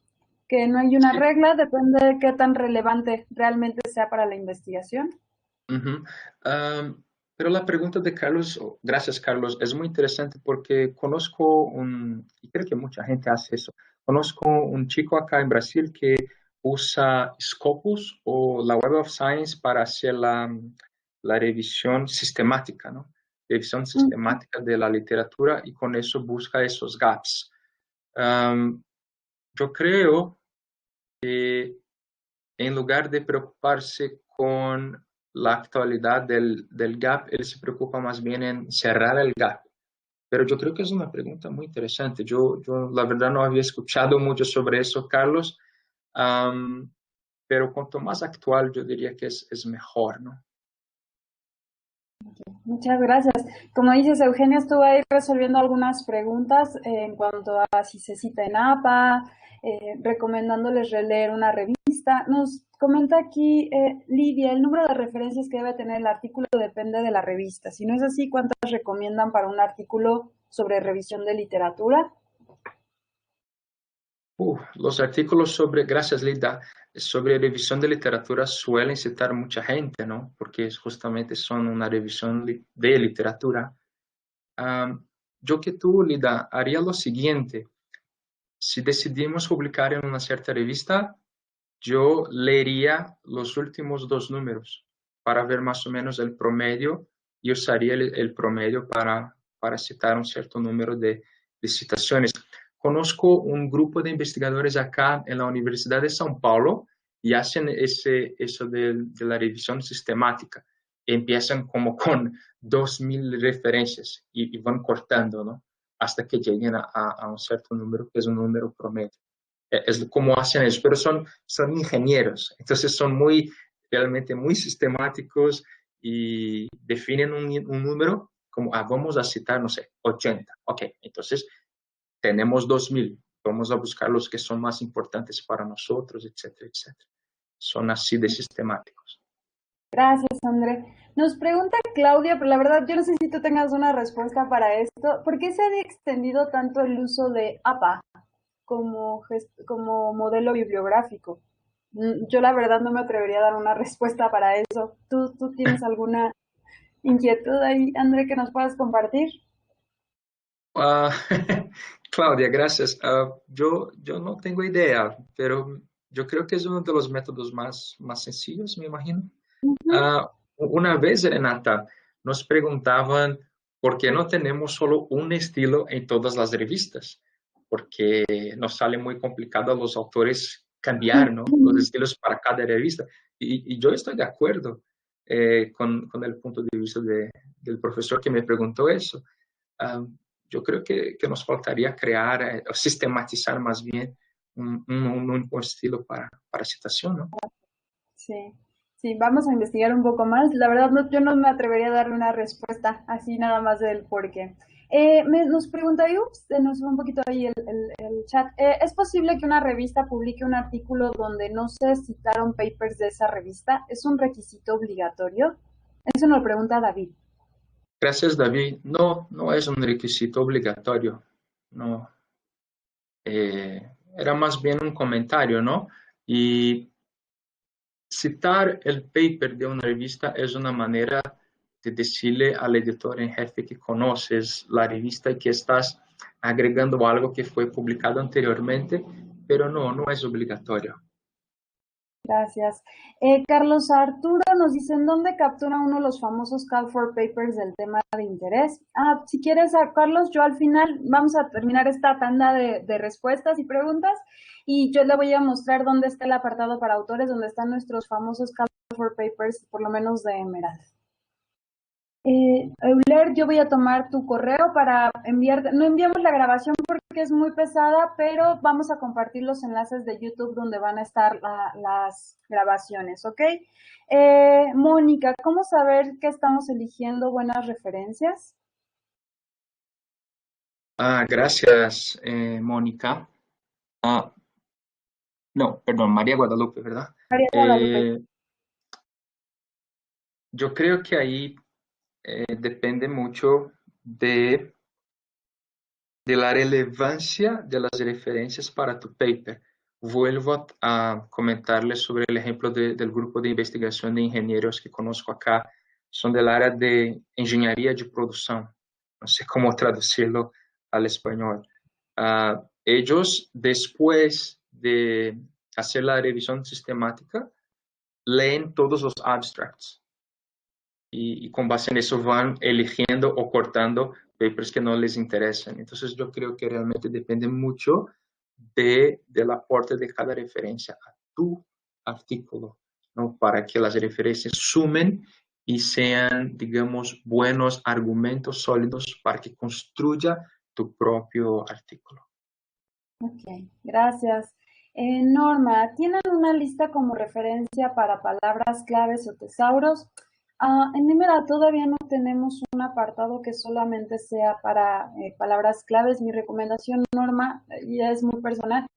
[SPEAKER 2] Que no hay una
[SPEAKER 1] Sí.
[SPEAKER 2] regla, depende de qué tan relevante realmente sea para la investigación.
[SPEAKER 1] Ujú. Pero la pregunta de Carlos, gracias Carlos, es muy interesante porque conozco y creo que mucha gente hace eso, conozco un chico acá en Brasil que usa Scopus o la Web of Science para hacer la revisión sistemática, ¿no? Revisión
[SPEAKER 2] Ujú.
[SPEAKER 1] sistemática de la literatura y con eso busca esos gaps. Um, yo creo que en lugar de preocuparse con la actualidad del gap, él se preocupa más bien en cerrar el gap. Pero yo creo que es una pregunta muy interesante. Yo la verdad no había escuchado mucho sobre eso, Carlos, um, pero cuanto más actual yo diría que es mejor, ¿no?
[SPEAKER 2] Muchas gracias. Como dices, Eugenia estuvo ahí resolviendo algunas preguntas en cuanto a si se cita en APA, recomendándoles releer una revista. Nos comenta aquí Lidia, el número de referencias que debe tener el artículo depende de la revista. Si no es así, ¿cuántas recomiendan para un artículo sobre revisión de literatura?
[SPEAKER 1] Los artículos sobre, gracias Lida, sobre revisión de literatura suelen citar mucha gente, ¿no? Porque justamente son una revisión de literatura. Um, yo que tú, Lida, haría lo siguiente. Si decidimos publicar en una cierta revista, yo leería los últimos dos números para ver más o menos el promedio y usaría el promedio para citar un cierto número de citaciones. Conozco un grupo de investigadores acá en la Universidad de São Paulo y hacen eso de la revisión sistemática. Empiezan como con 2.000 referencias y van cortando, ¿no? Hasta que lleguen a un cierto número que es un número promedio. Es como hacen ellos, pero son ingenieros, entonces son realmente muy sistemáticos y definen un número como, vamos a citar, no sé, 80. Ok, entonces tenemos 2.000, vamos a buscar los que son más importantes para nosotros, etcétera, etcétera. Son así de sistemáticos.
[SPEAKER 2] Gracias, André. Nos pregunta Claudia, pero la verdad yo no sé si tú tengas una respuesta para esto. ¿Por qué se ha extendido tanto el uso de APA como modelo bibliográfico? Yo la verdad no me atrevería a dar una respuesta para eso. ¿Tú tienes alguna inquietud ahí, André, que nos puedas compartir?
[SPEAKER 1] Uh, Claudia, gracias. Yo no tengo idea, pero yo creo que es uno de los métodos más sencillos, me imagino.
[SPEAKER 2] Ujú.
[SPEAKER 1] Ah, una vez, Renata, nos preguntaban por qué no tenemos solo un estilo en todas las revistas, porque nos sale muy complicado a los autores cambiar, ¿no? Los estilos para cada revista. Y yo estoy de acuerdo con el punto de vista del profesor que me preguntó eso. Ah, yo creo que nos faltaría crear o sistematizar más bien un único estilo para citación, ¿no?
[SPEAKER 2] Sí, sí, vamos a investigar un poco más. La verdad, yo no me atrevería a darle una respuesta así nada más del por qué. Nos pregunta, ups, se nos fue un poquito ahí el chat. ¿Es posible que una revista publique un artículo donde no se citaron papers de esa revista? ¿Es un requisito obligatorio? Eso nos lo pregunta David.
[SPEAKER 1] Gracias, David. No, no es un requisito obligatorio. No, era más bien un comentario, ¿no? Y citar el paper de una revista es una manera de decirle al editor en jefe que conoces la revista y que estás agregando algo que fue publicado anteriormente, pero no, no es obligatorio.
[SPEAKER 2] Gracias. Carlos Arturo nos dice, ¿en dónde captura uno los famosos Call for Papers del tema de interés? Si quieres, Carlos, yo al final vamos a terminar esta tanda de respuestas y preguntas y yo le voy a mostrar dónde está el apartado para autores, donde están nuestros famosos Call for Papers, por lo menos de Emerald. Euler, yo voy a tomar tu correo para enviarte, no enviamos la grabación porque es muy pesada, pero vamos a compartir los enlaces de YouTube donde van a estar las grabaciones, ¿ok? Mónica, ¿cómo saber que estamos eligiendo buenas referencias?
[SPEAKER 1] Gracias, Mónica. Ah, no, perdón, María Guadalupe, ¿verdad?
[SPEAKER 2] María Guadalupe.
[SPEAKER 1] Eh, yo creo que ahí depende mucho de la relevancia de las referencias para tu paper. Vuelvo a comentarles sobre el ejemplo del grupo de investigación de ingenieros que conozco acá. Son del área de ingeniería de producción. No sé cómo traducirlo al español. Ellos, después de hacer la revisión sistemática, leen todos los abstracts y con base en eso van eligiendo o cortando papers que no les interesan. Entonces yo creo que realmente depende mucho del aporte de cada referencia a tu artículo, ¿no? Para que las referencias sumen y sean, digamos, buenos argumentos sólidos para que construya tu propio artículo.
[SPEAKER 2] Ok, gracias. Norma, ¿tienen una lista como referencia para palabras claves o tesauros? En Nimera todavía no tenemos un apartado que solamente sea para palabras claves. Mi recomendación, Norma, y es muy personal,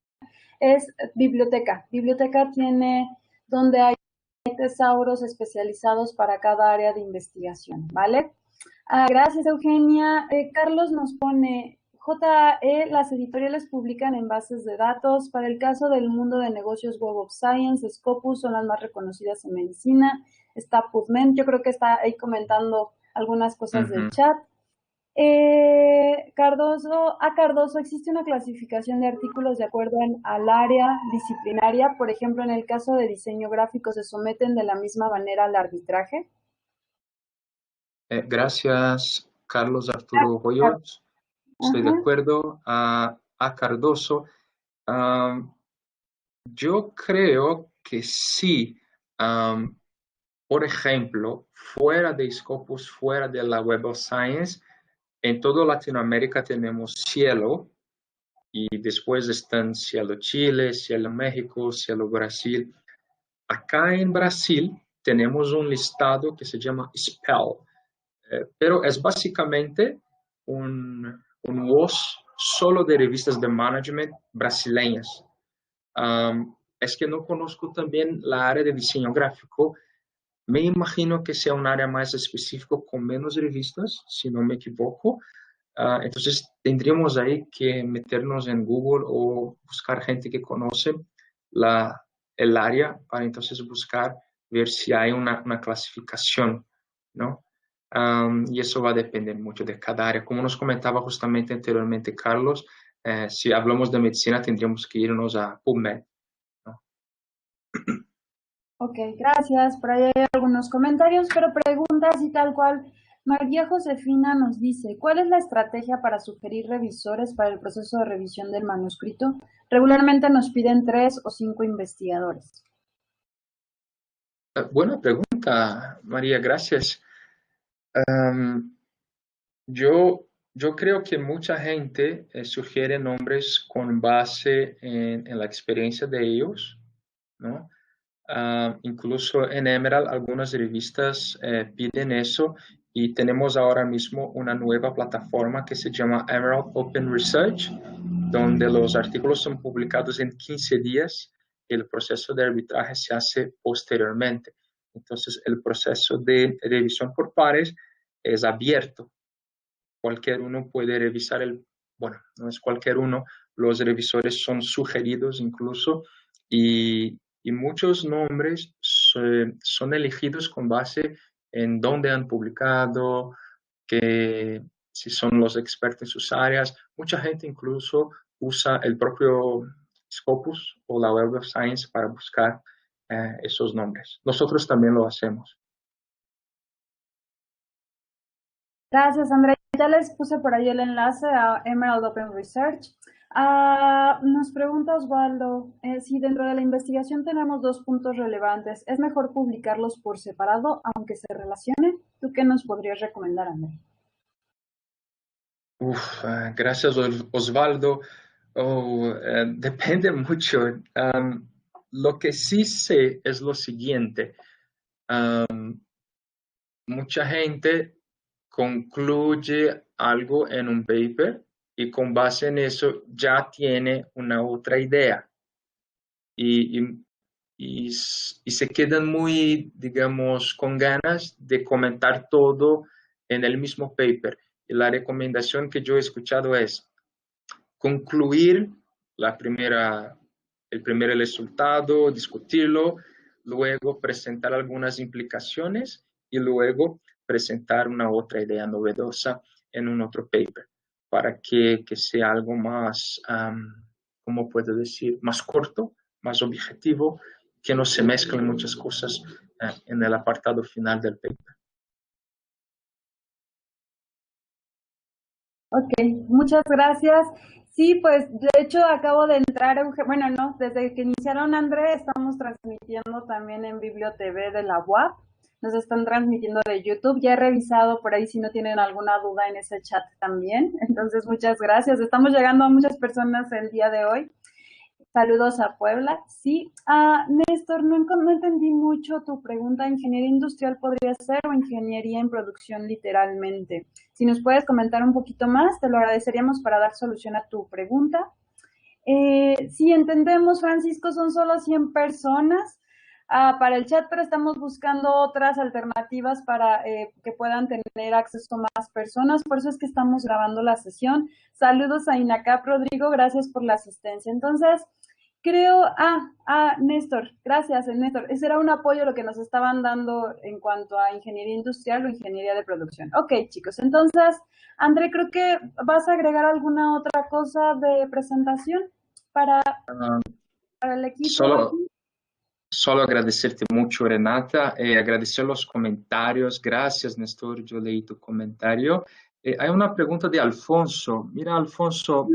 [SPEAKER 2] es biblioteca. Biblioteca tiene donde hay tesauros especializados para cada área de investigación, ¿vale? Gracias, Eugenia. Carlos nos pone, JE, las editoriales publican en bases de datos. Para el caso del mundo de negocios Web of Science, Scopus son las más reconocidas en medicina. Está PubMed, yo creo que está ahí comentando algunas cosas del
[SPEAKER 1] Ujú.
[SPEAKER 2] chat. Cardoso, ¿existe una clasificación de artículos de acuerdo al área disciplinaria? Por ejemplo, en el caso de diseño gráfico, ¿se someten de la misma manera al arbitraje?
[SPEAKER 1] Gracias, Carlos Arturo Hoyos. Estoy de
[SPEAKER 2] Ajá.
[SPEAKER 1] acuerdo. A Cardoso. Um, yo creo que sí. Um, por ejemplo, fuera de Scopus, fuera de la Web of Science, en toda Latinoamérica tenemos Cielo y después están Cielo Chile, Cielo México, Cielo Brasil. Acá en Brasil tenemos un listado que se llama Spell, pero es básicamente un voz solo de revistas de management brasileñas. Es que no conozco también la área de diseño gráfico. Me imagino que sea un área más específica con menos revistas, si no me equivoco. Entonces tendríamos ahí que meternos en Google o buscar gente que conoce la, el área para entonces buscar ver si hay una clasificación, ¿no? Y eso va a depender mucho de cada área. Como nos comentaba justamente anteriormente Carlos, Si hablamos de medicina, tendríamos que irnos a PubMed, ¿no?
[SPEAKER 2] Ok, gracias. Por ahí hay algunos comentarios, pero preguntas y tal cual. María Josefina nos dice, ¿cuál es la estrategia para sugerir revisores para el proceso de revisión del manuscrito? Regularmente nos piden 3 o 5 investigadores.
[SPEAKER 1] Buena pregunta, María, gracias. Um, yo creo que mucha gente sugiere nombres con base en la experiencia de ellos, ¿no? Incluso en Emerald algunas revistas piden eso y tenemos ahora mismo una nueva plataforma que se llama Emerald Open Research, donde los artículos son publicados en 15 días y el proceso de arbitraje se hace posteriormente. Entonces, el proceso de revisión por pares es abierto. Cualquier uno puede revisar bueno, no es cualquier uno, los revisores son sugeridos incluso y muchos nombres son elegidos con base en dónde han publicado, que si son los expertos en sus áreas. Mucha gente incluso usa el propio Scopus o la Web of Science para buscar esos nombres. Nosotros también lo hacemos.
[SPEAKER 2] Gracias, Andrea. Ya les puse por ahí el enlace a Emerald Open Research. Nos pregunta Osvaldo, si dentro de la investigación tenemos 2 puntos relevantes, ¿es mejor publicarlos por separado, aunque se relacionen? ¿Tú qué nos podrías recomendar, Andrea?
[SPEAKER 1] Gracias, Osvaldo. Depende mucho. Lo que sí sé es lo siguiente. Mucha gente concluye algo en un paper y con base en eso ya tiene una otra idea y, y, y se quedan muy, digamos, con ganas de comentar todo en el mismo paper. Y la recomendación que yo he escuchado es concluir el primer resultado, discutirlo, luego presentar algunas implicaciones y luego presentar una otra idea novedosa en un otro paper para que sea algo más, ¿cómo puedo decir? Más corto, más objetivo, que no se mezclen muchas cosas en el apartado final del paper.
[SPEAKER 2] Ok, muchas gracias. Sí, pues de hecho acabo de entrar, bueno, no, desde que iniciaron André, estamos transmitiendo también en BiblioTV de la UAP, nos están transmitiendo de YouTube, ya he revisado por ahí si no tienen alguna duda en ese chat también, entonces muchas gracias, estamos llegando a muchas personas el día de hoy. Saludos a Puebla. Sí, Néstor, no entendí mucho tu pregunta. ¿Ingeniería industrial podría ser o ingeniería en producción literalmente? Si nos puedes comentar un poquito más, te lo agradeceríamos para dar solución a tu pregunta. Sí, entendemos, Francisco, son solo 100 personas para el chat, pero estamos buscando otras alternativas para que puedan tener acceso a más personas. Por eso es que estamos grabando la sesión. Saludos a INACAP, Rodrigo, gracias por la asistencia. Entonces, creo, Néstor, gracias, Néstor. Ese era un apoyo lo que nos estaban dando en cuanto a ingeniería industrial o ingeniería de producción. Ok, chicos, entonces, André, creo que vas a agregar alguna otra cosa de presentación para,
[SPEAKER 1] Uh,
[SPEAKER 2] para el equipo.
[SPEAKER 1] Solo agradecerte mucho, Renata, agradecer los comentarios. Gracias, Néstor, yo leí tu comentario. Hay una pregunta de Alfonso. Mira, Alfonso,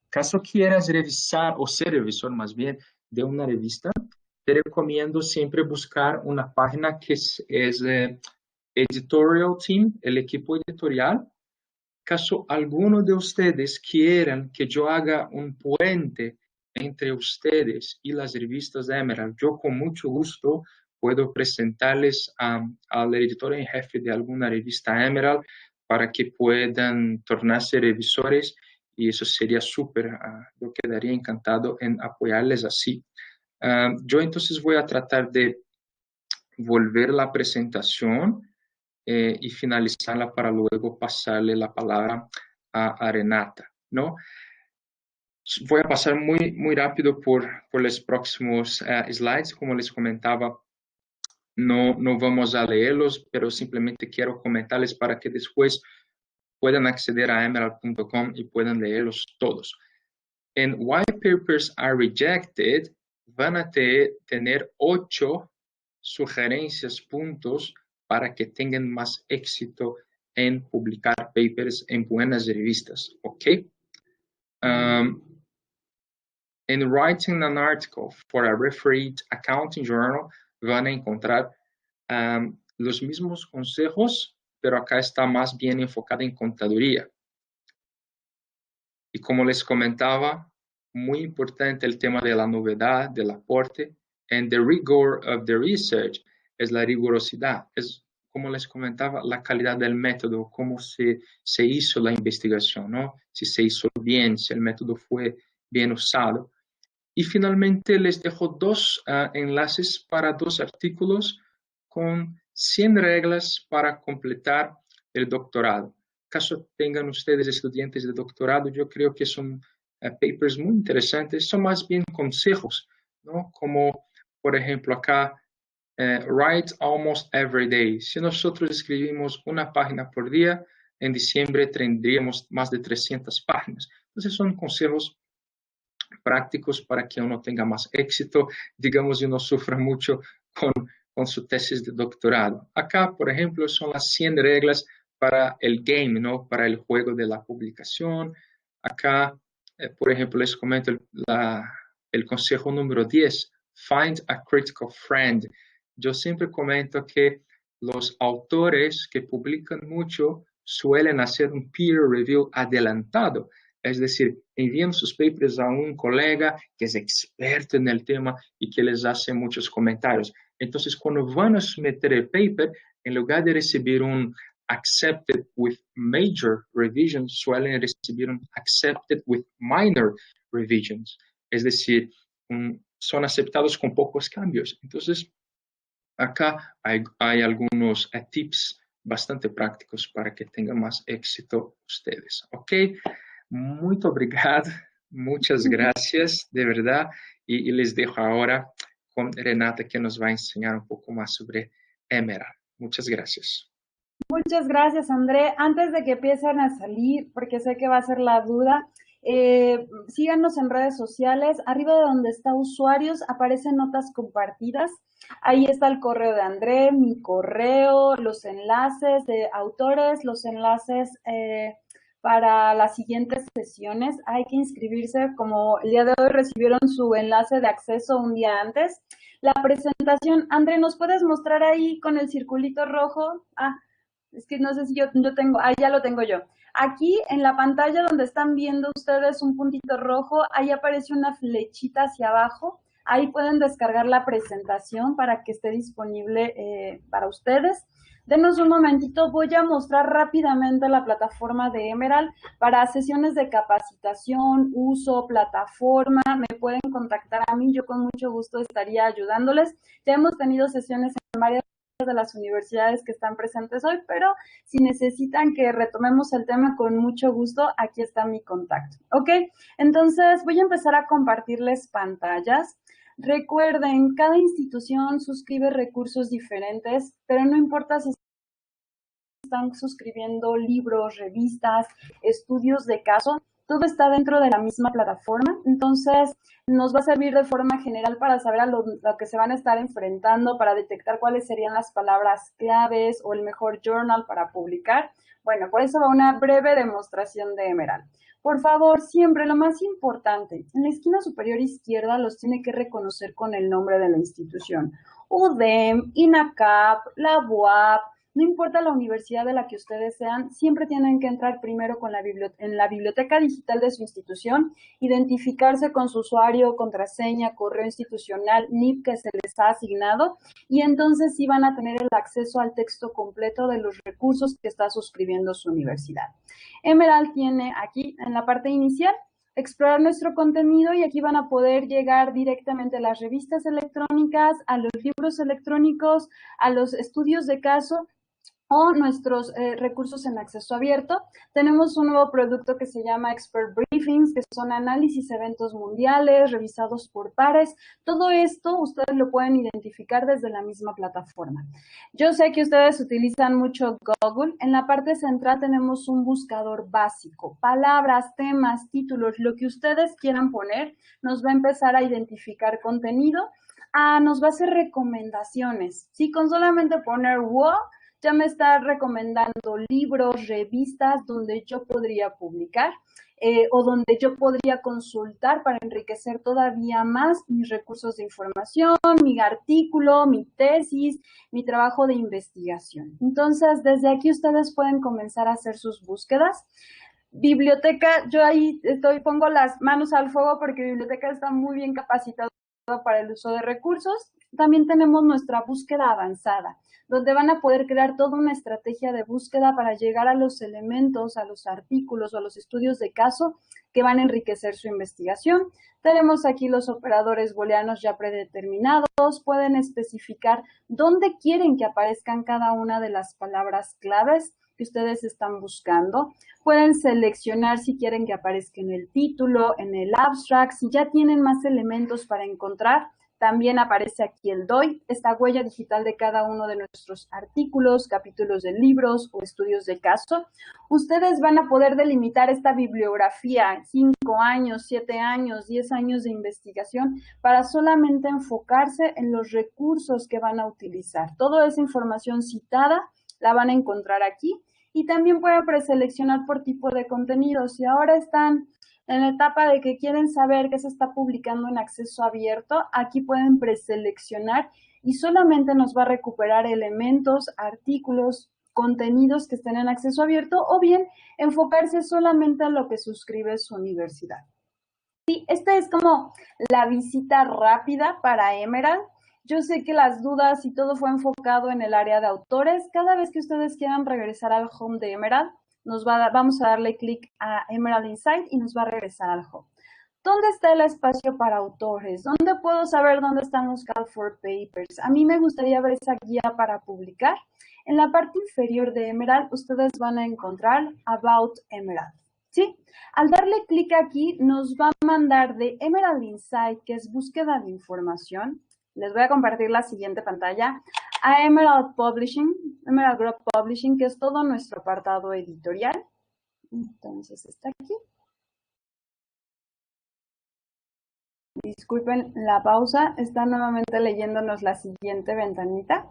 [SPEAKER 1] caso quieras revisar o ser revisor más bien de una revista, te recomiendo siempre buscar una página que es Editorial Team, el equipo editorial. Caso alguno de ustedes quieran que yo haga un puente entre ustedes y las revistas de Emerald, yo con mucho gusto puedo presentarles al editor en jefe de alguna revista Emerald para que puedan tornarse revisores y eso sería súper. Yo quedaría encantado en apoyarles así. Yo entonces voy a tratar de volver la presentación y finalizarla para luego pasarle la palabra a Renata, ¿no? Voy a pasar muy rápido por los próximos slides, como les comentaba, no vamos a leerlos, pero simplemente quiero comentarles para que después puedan acceder a emerald.com y puedan leerlos todos. En Why Papers Are Rejected van a tener 8 sugerencias, puntos para que tengan más éxito en publicar papers en buenas revistas, ¿ok? En Writing an Article for a Refereed Accounting Journal van a encontrar los mismos consejos, pero acá está más bien enfocada en contaduría. Y como les comentaba, muy importante el tema de la novedad, del aporte, and the rigor of the research, es la rigurosidad, es como les comentaba, la calidad del método, cómo se hizo la investigación, ¿no? Si se hizo bien, si el método fue bien usado. Y finalmente les dejo 2 enlaces para 2 artículos con 100 reglas para completar el doctorado. Caso tengan ustedes estudiantes de doctorado, yo creo que son papers muy interesantes, son más bien consejos, ¿no? Como, por ejemplo, acá, write almost every day. Si nosotros escribimos una página por día, en diciembre tendríamos más de 300 páginas. Entonces son consejos prácticos para que uno tenga más éxito, digamos, y no sufra mucho con su tesis de doctorado. Acá, por ejemplo, son las 100 reglas para el game, ¿no? Para el juego de la publicación. Acá, por ejemplo, les comento el consejo número 10, find a critical friend. Yo siempre comento que los autores que publican mucho suelen hacer un peer review adelantado. Es decir, envían sus papers a un colega que es experto en el tema y que les hace muchos comentarios. Entonces, cuando van a someter el paper, en lugar de recibir un accepted with major revisions, suelen recibir un accepted with minor revisions. Es decir, son aceptados con pocos cambios. Entonces, acá hay algunos tips bastante prácticos para que tengan más éxito ustedes. ¿Ok? Muy obrigado, muchas gracias, de verdad. Y les dejo ahora con Renata, que nos va a enseñar un poco más sobre Emerald. Muchas gracias.
[SPEAKER 2] Muchas gracias, André. Antes de que empiecen a salir, porque sé que va a ser la duda, síganos en redes sociales. Arriba de donde está usuarios aparecen notas compartidas. Ahí está el correo de André, mi correo, los enlaces de autores, los enlaces para las siguientes sesiones. Hay que inscribirse, como el día de hoy recibieron su enlace de acceso un día antes. La presentación, André, ¿nos puedes mostrar ahí con el circulito rojo? Es que no sé si yo tengo, ya lo tengo yo. Aquí en la pantalla donde están viendo ustedes un puntito rojo, ahí aparece una flechita hacia abajo. Ahí pueden descargar la presentación para que esté disponible para ustedes. Denos un momentito, voy a mostrar rápidamente la plataforma de Emerald para sesiones de capacitación, uso, plataforma. Me pueden contactar a mí, yo con mucho gusto estaría ayudándoles. Ya hemos tenido sesiones en varias de las universidades que están presentes hoy, pero si necesitan que retomemos el tema con mucho gusto, aquí está mi contacto. ¿Ok? Entonces voy a empezar a compartirles pantallas. Recuerden, cada institución suscribe recursos diferentes, pero no importa si están suscribiendo libros, revistas, estudios de caso, todo está dentro de la misma plataforma. Entonces, nos va a servir de forma general para saber a lo que se van a estar enfrentando, para detectar cuáles serían las palabras claves o el mejor journal para publicar. Bueno, por eso va una breve demostración de Emerald. Por favor, siempre lo más importante, en la esquina superior izquierda los tiene que reconocer con el nombre de la institución. UDEM, INACAP, la UAP, no importa la universidad de la que ustedes sean, siempre tienen que entrar primero en la biblioteca digital de su institución, identificarse con su usuario, contraseña, correo institucional, NIP que se les ha asignado, y entonces sí van a tener el acceso al texto completo de los recursos que está suscribiendo su universidad. Emerald tiene aquí, en la parte inicial, explorar nuestro contenido, y aquí van a poder llegar directamente a las revistas electrónicas, a los libros electrónicos, a los estudios de caso, o nuestros recursos en acceso abierto. Tenemos un nuevo producto que se llama Expert Briefings, que son análisis de eventos mundiales, revisados por pares. Todo esto ustedes lo pueden identificar desde la misma plataforma. Yo sé que ustedes utilizan mucho Google. En la parte central tenemos un buscador básico, palabras, temas, títulos, lo que ustedes quieran poner, nos va a empezar a identificar contenido. Nos va a hacer recomendaciones. ¿Sí? Con solamente poner wow, ya me está recomendando libros, revistas donde yo podría publicar o donde yo podría consultar para enriquecer todavía más mis recursos de información, mi artículo, mi tesis, mi trabajo de investigación. Entonces, desde aquí ustedes pueden comenzar a hacer sus búsquedas. Biblioteca, yo ahí pongo las manos al fuego porque Biblioteca está muy bien capacitada para el uso de recursos. También tenemos nuestra búsqueda avanzada, donde van a poder crear toda una estrategia de búsqueda para llegar a los elementos, a los artículos o a los estudios de caso que van a enriquecer su investigación. Tenemos aquí los operadores booleanos ya predeterminados, pueden especificar dónde quieren que aparezcan cada una de las palabras claves que ustedes están buscando. Pueden seleccionar si quieren que aparezca en el título, en el abstract, si ya tienen más elementos para encontrar. También aparece aquí el DOI, esta huella digital de cada uno de nuestros artículos, capítulos de libros o estudios de caso. Ustedes van a poder delimitar esta bibliografía, 5 años, 7 años, 10 años de investigación, para solamente enfocarse en los recursos que van a utilizar. Toda esa información citada la van a encontrar aquí y también pueden preseleccionar por tipo de contenido. Si ahora están en la etapa de que quieren saber qué se está publicando en acceso abierto, aquí pueden preseleccionar y solamente nos va a recuperar elementos, artículos, contenidos que estén en acceso abierto o bien enfocarse solamente a lo que suscribe su universidad. Sí, esta es como la visita rápida para Emerald. Yo sé que las dudas y todo fue enfocado en el área de autores. Cada vez que ustedes quieran regresar al home de Emerald, vamos a darle clic a Emerald Insight y nos va a regresar al home. ¿Dónde está el espacio para autores? ¿Dónde puedo saber dónde están los call for papers? A mí me gustaría ver esa guía para publicar. En la parte inferior de Emerald, ustedes van a encontrar About Emerald. ¿Sí? Al darle clic aquí, nos va a mandar de Emerald Insight, que es búsqueda de información. Les voy a compartir la siguiente pantalla. A Emerald Publishing, Emerald Group Publishing, que es todo nuestro apartado editorial. Entonces, está aquí. Disculpen la pausa, está nuevamente leyéndonos la siguiente ventanita.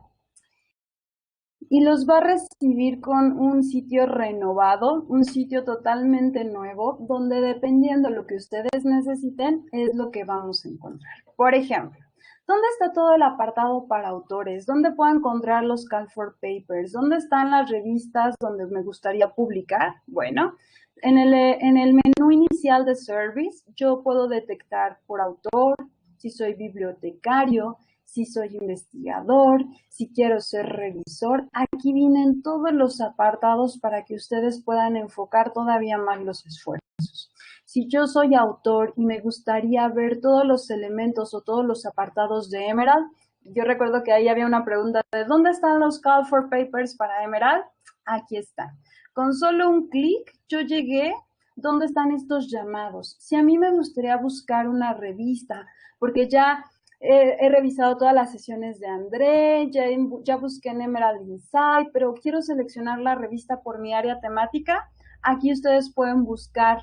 [SPEAKER 2] Y los va a recibir con un sitio renovado, un sitio totalmente nuevo, donde dependiendo de lo que ustedes necesiten, es lo que vamos a encontrar. Por ejemplo, ¿dónde está todo el apartado para autores? ¿Dónde puedo encontrar los call for papers? ¿Dónde están las revistas donde me gustaría publicar? Bueno, en el menú inicial de Service, yo puedo detectar por autor, si soy bibliotecario, si soy investigador, si quiero ser revisor. Aquí vienen todos los apartados para que ustedes puedan enfocar todavía más los esfuerzos. Si yo soy autor y me gustaría ver todos los elementos o todos los apartados de Emerald, yo recuerdo que ahí había una pregunta de ¿dónde están los call for papers para Emerald? Aquí está. Con solo un clic yo llegué ¿dónde están estos llamados? Si a mí me gustaría buscar una revista, porque ya he revisado todas las sesiones de André, ya busqué en Emerald Insight, pero quiero seleccionar la revista por mi área temática. Aquí ustedes pueden buscar,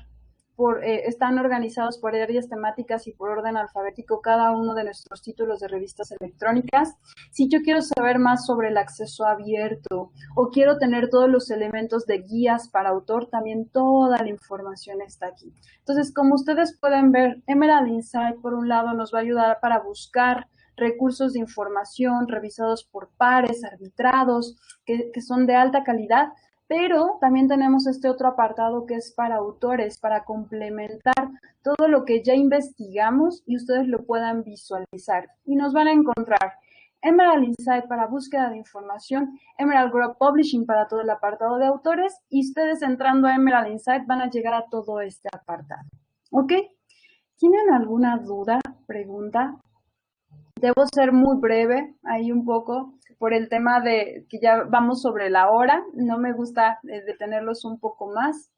[SPEAKER 2] están organizados por áreas temáticas y por orden alfabético cada uno de nuestros títulos de revistas electrónicas. Si yo quiero saber más sobre el acceso abierto o quiero tener todos los elementos de guías para autor, también toda la información está aquí. Entonces, como ustedes pueden ver, Emerald Insight, por un lado, nos va a ayudar para buscar recursos de información revisados por pares, arbitrados, que son de alta calidad, pero también tenemos este otro apartado que es para autores, para complementar todo lo que ya investigamos y ustedes lo puedan visualizar. Y nos van a encontrar Emerald Insight para búsqueda de información, Emerald Group Publishing para todo el apartado de autores y ustedes entrando a Emerald Insight van a llegar a todo este apartado. ¿Ok? ¿Tienen alguna duda, pregunta? Debo ser muy breve, ahí un poco, por el tema de que ya vamos sobre la hora. No me gusta detenerlos un poco más.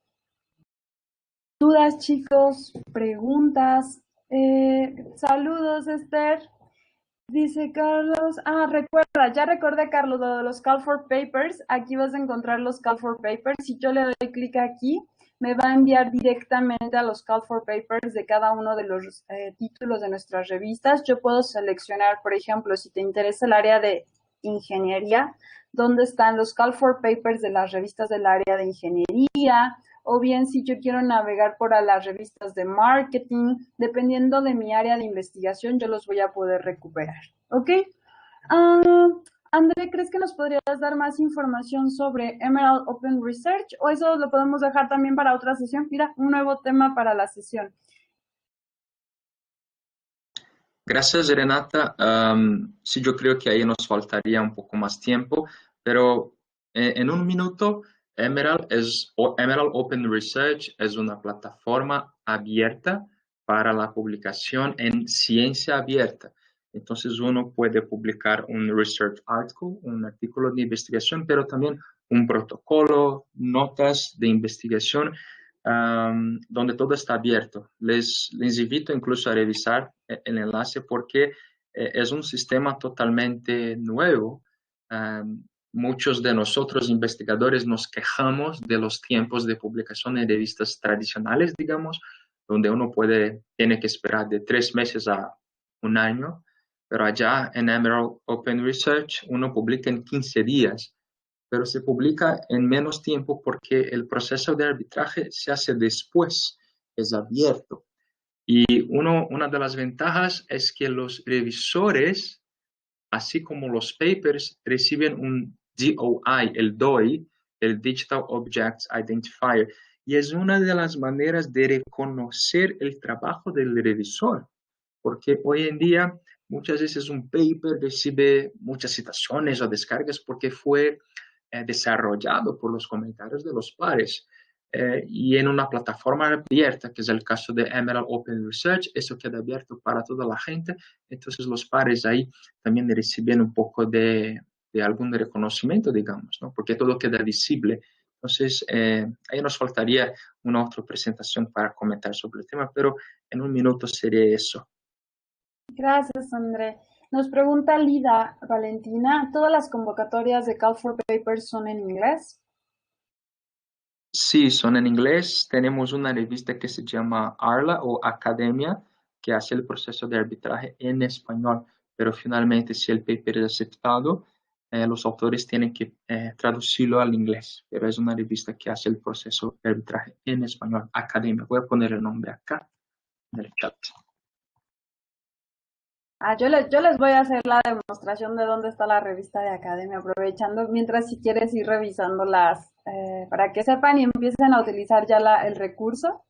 [SPEAKER 2] Dudas, chicos, preguntas. Saludos, Esther. Dice Carlos, recuerda, ya recordé, Carlos, lo de los Call for Papers. Aquí vas a encontrar los Call for Papers. Si yo le doy clic aquí, me va a enviar directamente a los Call for Papers de cada uno de los títulos de nuestras revistas. Yo puedo seleccionar, por ejemplo, si te interesa el área de ingeniería, dónde están los Call for Papers de las revistas del área de ingeniería, o bien si yo quiero navegar por a las revistas de marketing, dependiendo de mi área de investigación, yo los voy a poder recuperar, ¿ok? André, ¿crees que nos podrías dar más información sobre Emerald Open Research o eso lo podemos dejar también para otra sesión? Mira, un nuevo tema para la sesión.
[SPEAKER 1] Gracias, Renata. Sí, yo creo que ahí nos faltaría un poco más tiempo, pero en un minuto, Emerald Open Research es una plataforma abierta para la publicación en ciencia abierta. Entonces, uno puede publicar un research article, un artículo de investigación, pero también un protocolo, notas de investigación, donde todo está abierto. Les invito incluso a revisar el enlace porque es un sistema totalmente nuevo. Muchos de nosotros investigadores nos quejamos de los tiempos de publicación en revistas tradicionales, digamos, donde uno tiene que esperar de 3 meses a 1 año, pero allá en Emerald Open Research uno publica en 15 días, pero se publica en menos tiempo porque el proceso de arbitraje se hace después, es abierto. Y una de las ventajas es que los revisores, así como los papers, reciben un DOI, el DOI, el Digital Objects Identifier, y es una de las maneras de reconocer el trabajo del revisor, porque hoy en día muchas veces un paper recibe muchas citaciones o descargas porque fue desarrollado por los comentarios de los pares. Y en una plataforma abierta, que es el caso de Emerald Open Research, eso queda abierto para toda la gente. Entonces los pares ahí también reciben un poco de algún reconocimiento, digamos, ¿no? Porque todo queda visible. Entonces, ahí nos faltaría una otra presentación para comentar sobre el tema, pero en un minuto sería eso.
[SPEAKER 2] Gracias, André. Nos pregunta Lida Valentina, ¿todas las convocatorias de Call for Papers son en inglés?
[SPEAKER 1] Sí, son en inglés. Tenemos una revista que se llama Arla o Academia, que hace el proceso de arbitraje en español, pero finalmente si el paper es aceptado, los autores tienen que traducirlo al inglés, pero es una revista que hace el proceso de arbitraje en español, Academia. Voy a poner el nombre acá en el chat.
[SPEAKER 2] Yo les voy a hacer la demostración de dónde está la revista de Academia, aprovechando mientras si quieres ir revisándolas para que sepan y empiecen a utilizar ya el recurso.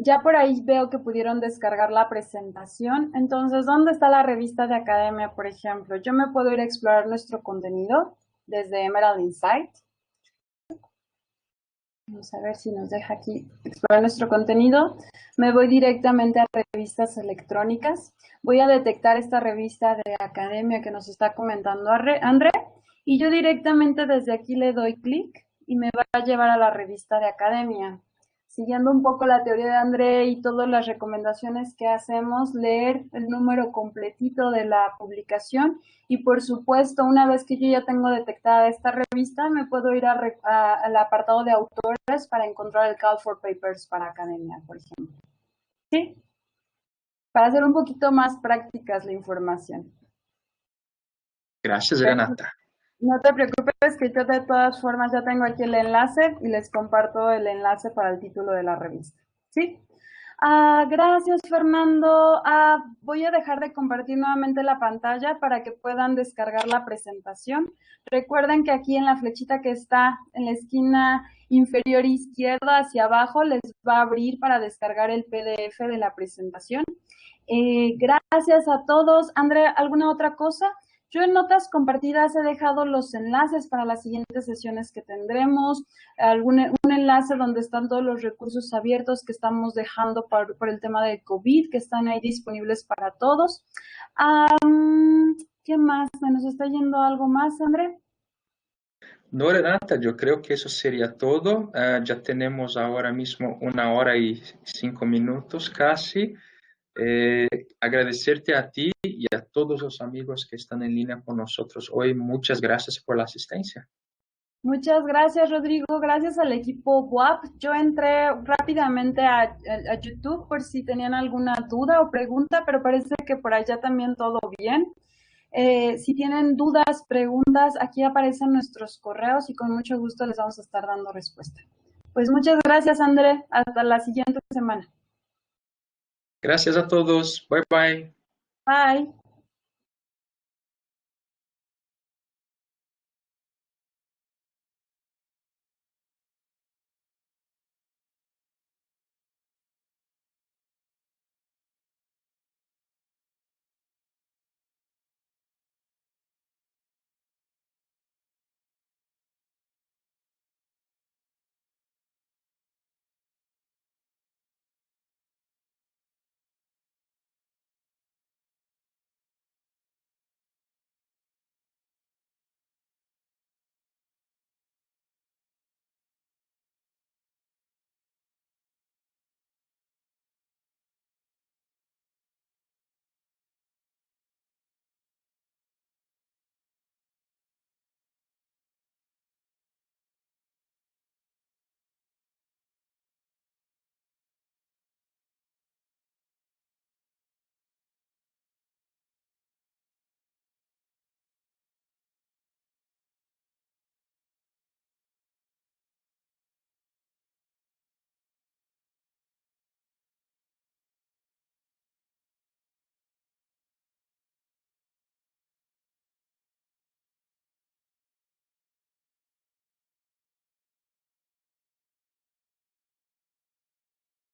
[SPEAKER 2] Ya por ahí veo que pudieron descargar la presentación. Entonces, ¿dónde está la revista de Academia, por ejemplo? Yo me puedo ir a explorar nuestro contenido desde Emerald Insight. Vamos a ver si nos deja aquí explorar nuestro contenido. Me voy directamente a revistas electrónicas. Voy a detectar esta revista de Academia que nos está comentando André. Y yo directamente desde aquí le doy clic y me va a llevar a la revista de Academia. Siguiendo un poco la teoría de André y todas las recomendaciones que hacemos, leer el número completito de la publicación y por supuesto, una vez que yo ya tengo detectada esta revista, me puedo ir al apartado de autores para encontrar el Call for Papers para Academia, por ejemplo. ¿Sí? Para hacer un poquito más prácticas la información.
[SPEAKER 1] Gracias, Renata.
[SPEAKER 2] No te preocupes que yo de todas formas ya tengo aquí el enlace y les comparto el enlace para el título de la revista. ¿Sí? Gracias, Fernando. Voy a dejar de compartir nuevamente la pantalla para que puedan descargar la presentación. Recuerden que aquí en la flechita que está en la esquina inferior izquierda hacia abajo les va a abrir para descargar el PDF de la presentación. Gracias a todos. Andrea, ¿alguna otra cosa? Yo en notas compartidas he dejado los enlaces para las siguientes sesiones que tendremos, un enlace donde están todos los recursos abiertos que estamos dejando por el tema de COVID, que están ahí disponibles para todos. ¿Qué más? ¿Se nos está yendo algo más, André?
[SPEAKER 1] No, Renata, yo creo que eso sería todo. Ya tenemos ahora mismo 1 hora y 5 minutos casi. Agradecerte a ti y a todos los amigos que están en línea con nosotros hoy. Muchas gracias por la asistencia.
[SPEAKER 2] Muchas gracias, Rodrigo. Gracias al equipo WAP. Yo entré rápidamente a YouTube por si tenían alguna duda o pregunta, pero parece que por allá también todo bien. Si tienen dudas, preguntas, aquí aparecen nuestros correos y con mucho gusto les vamos a estar dando respuesta. Pues muchas gracias, André. Hasta la siguiente semana.
[SPEAKER 1] Gracias a todos. Bye bye.
[SPEAKER 2] Bye.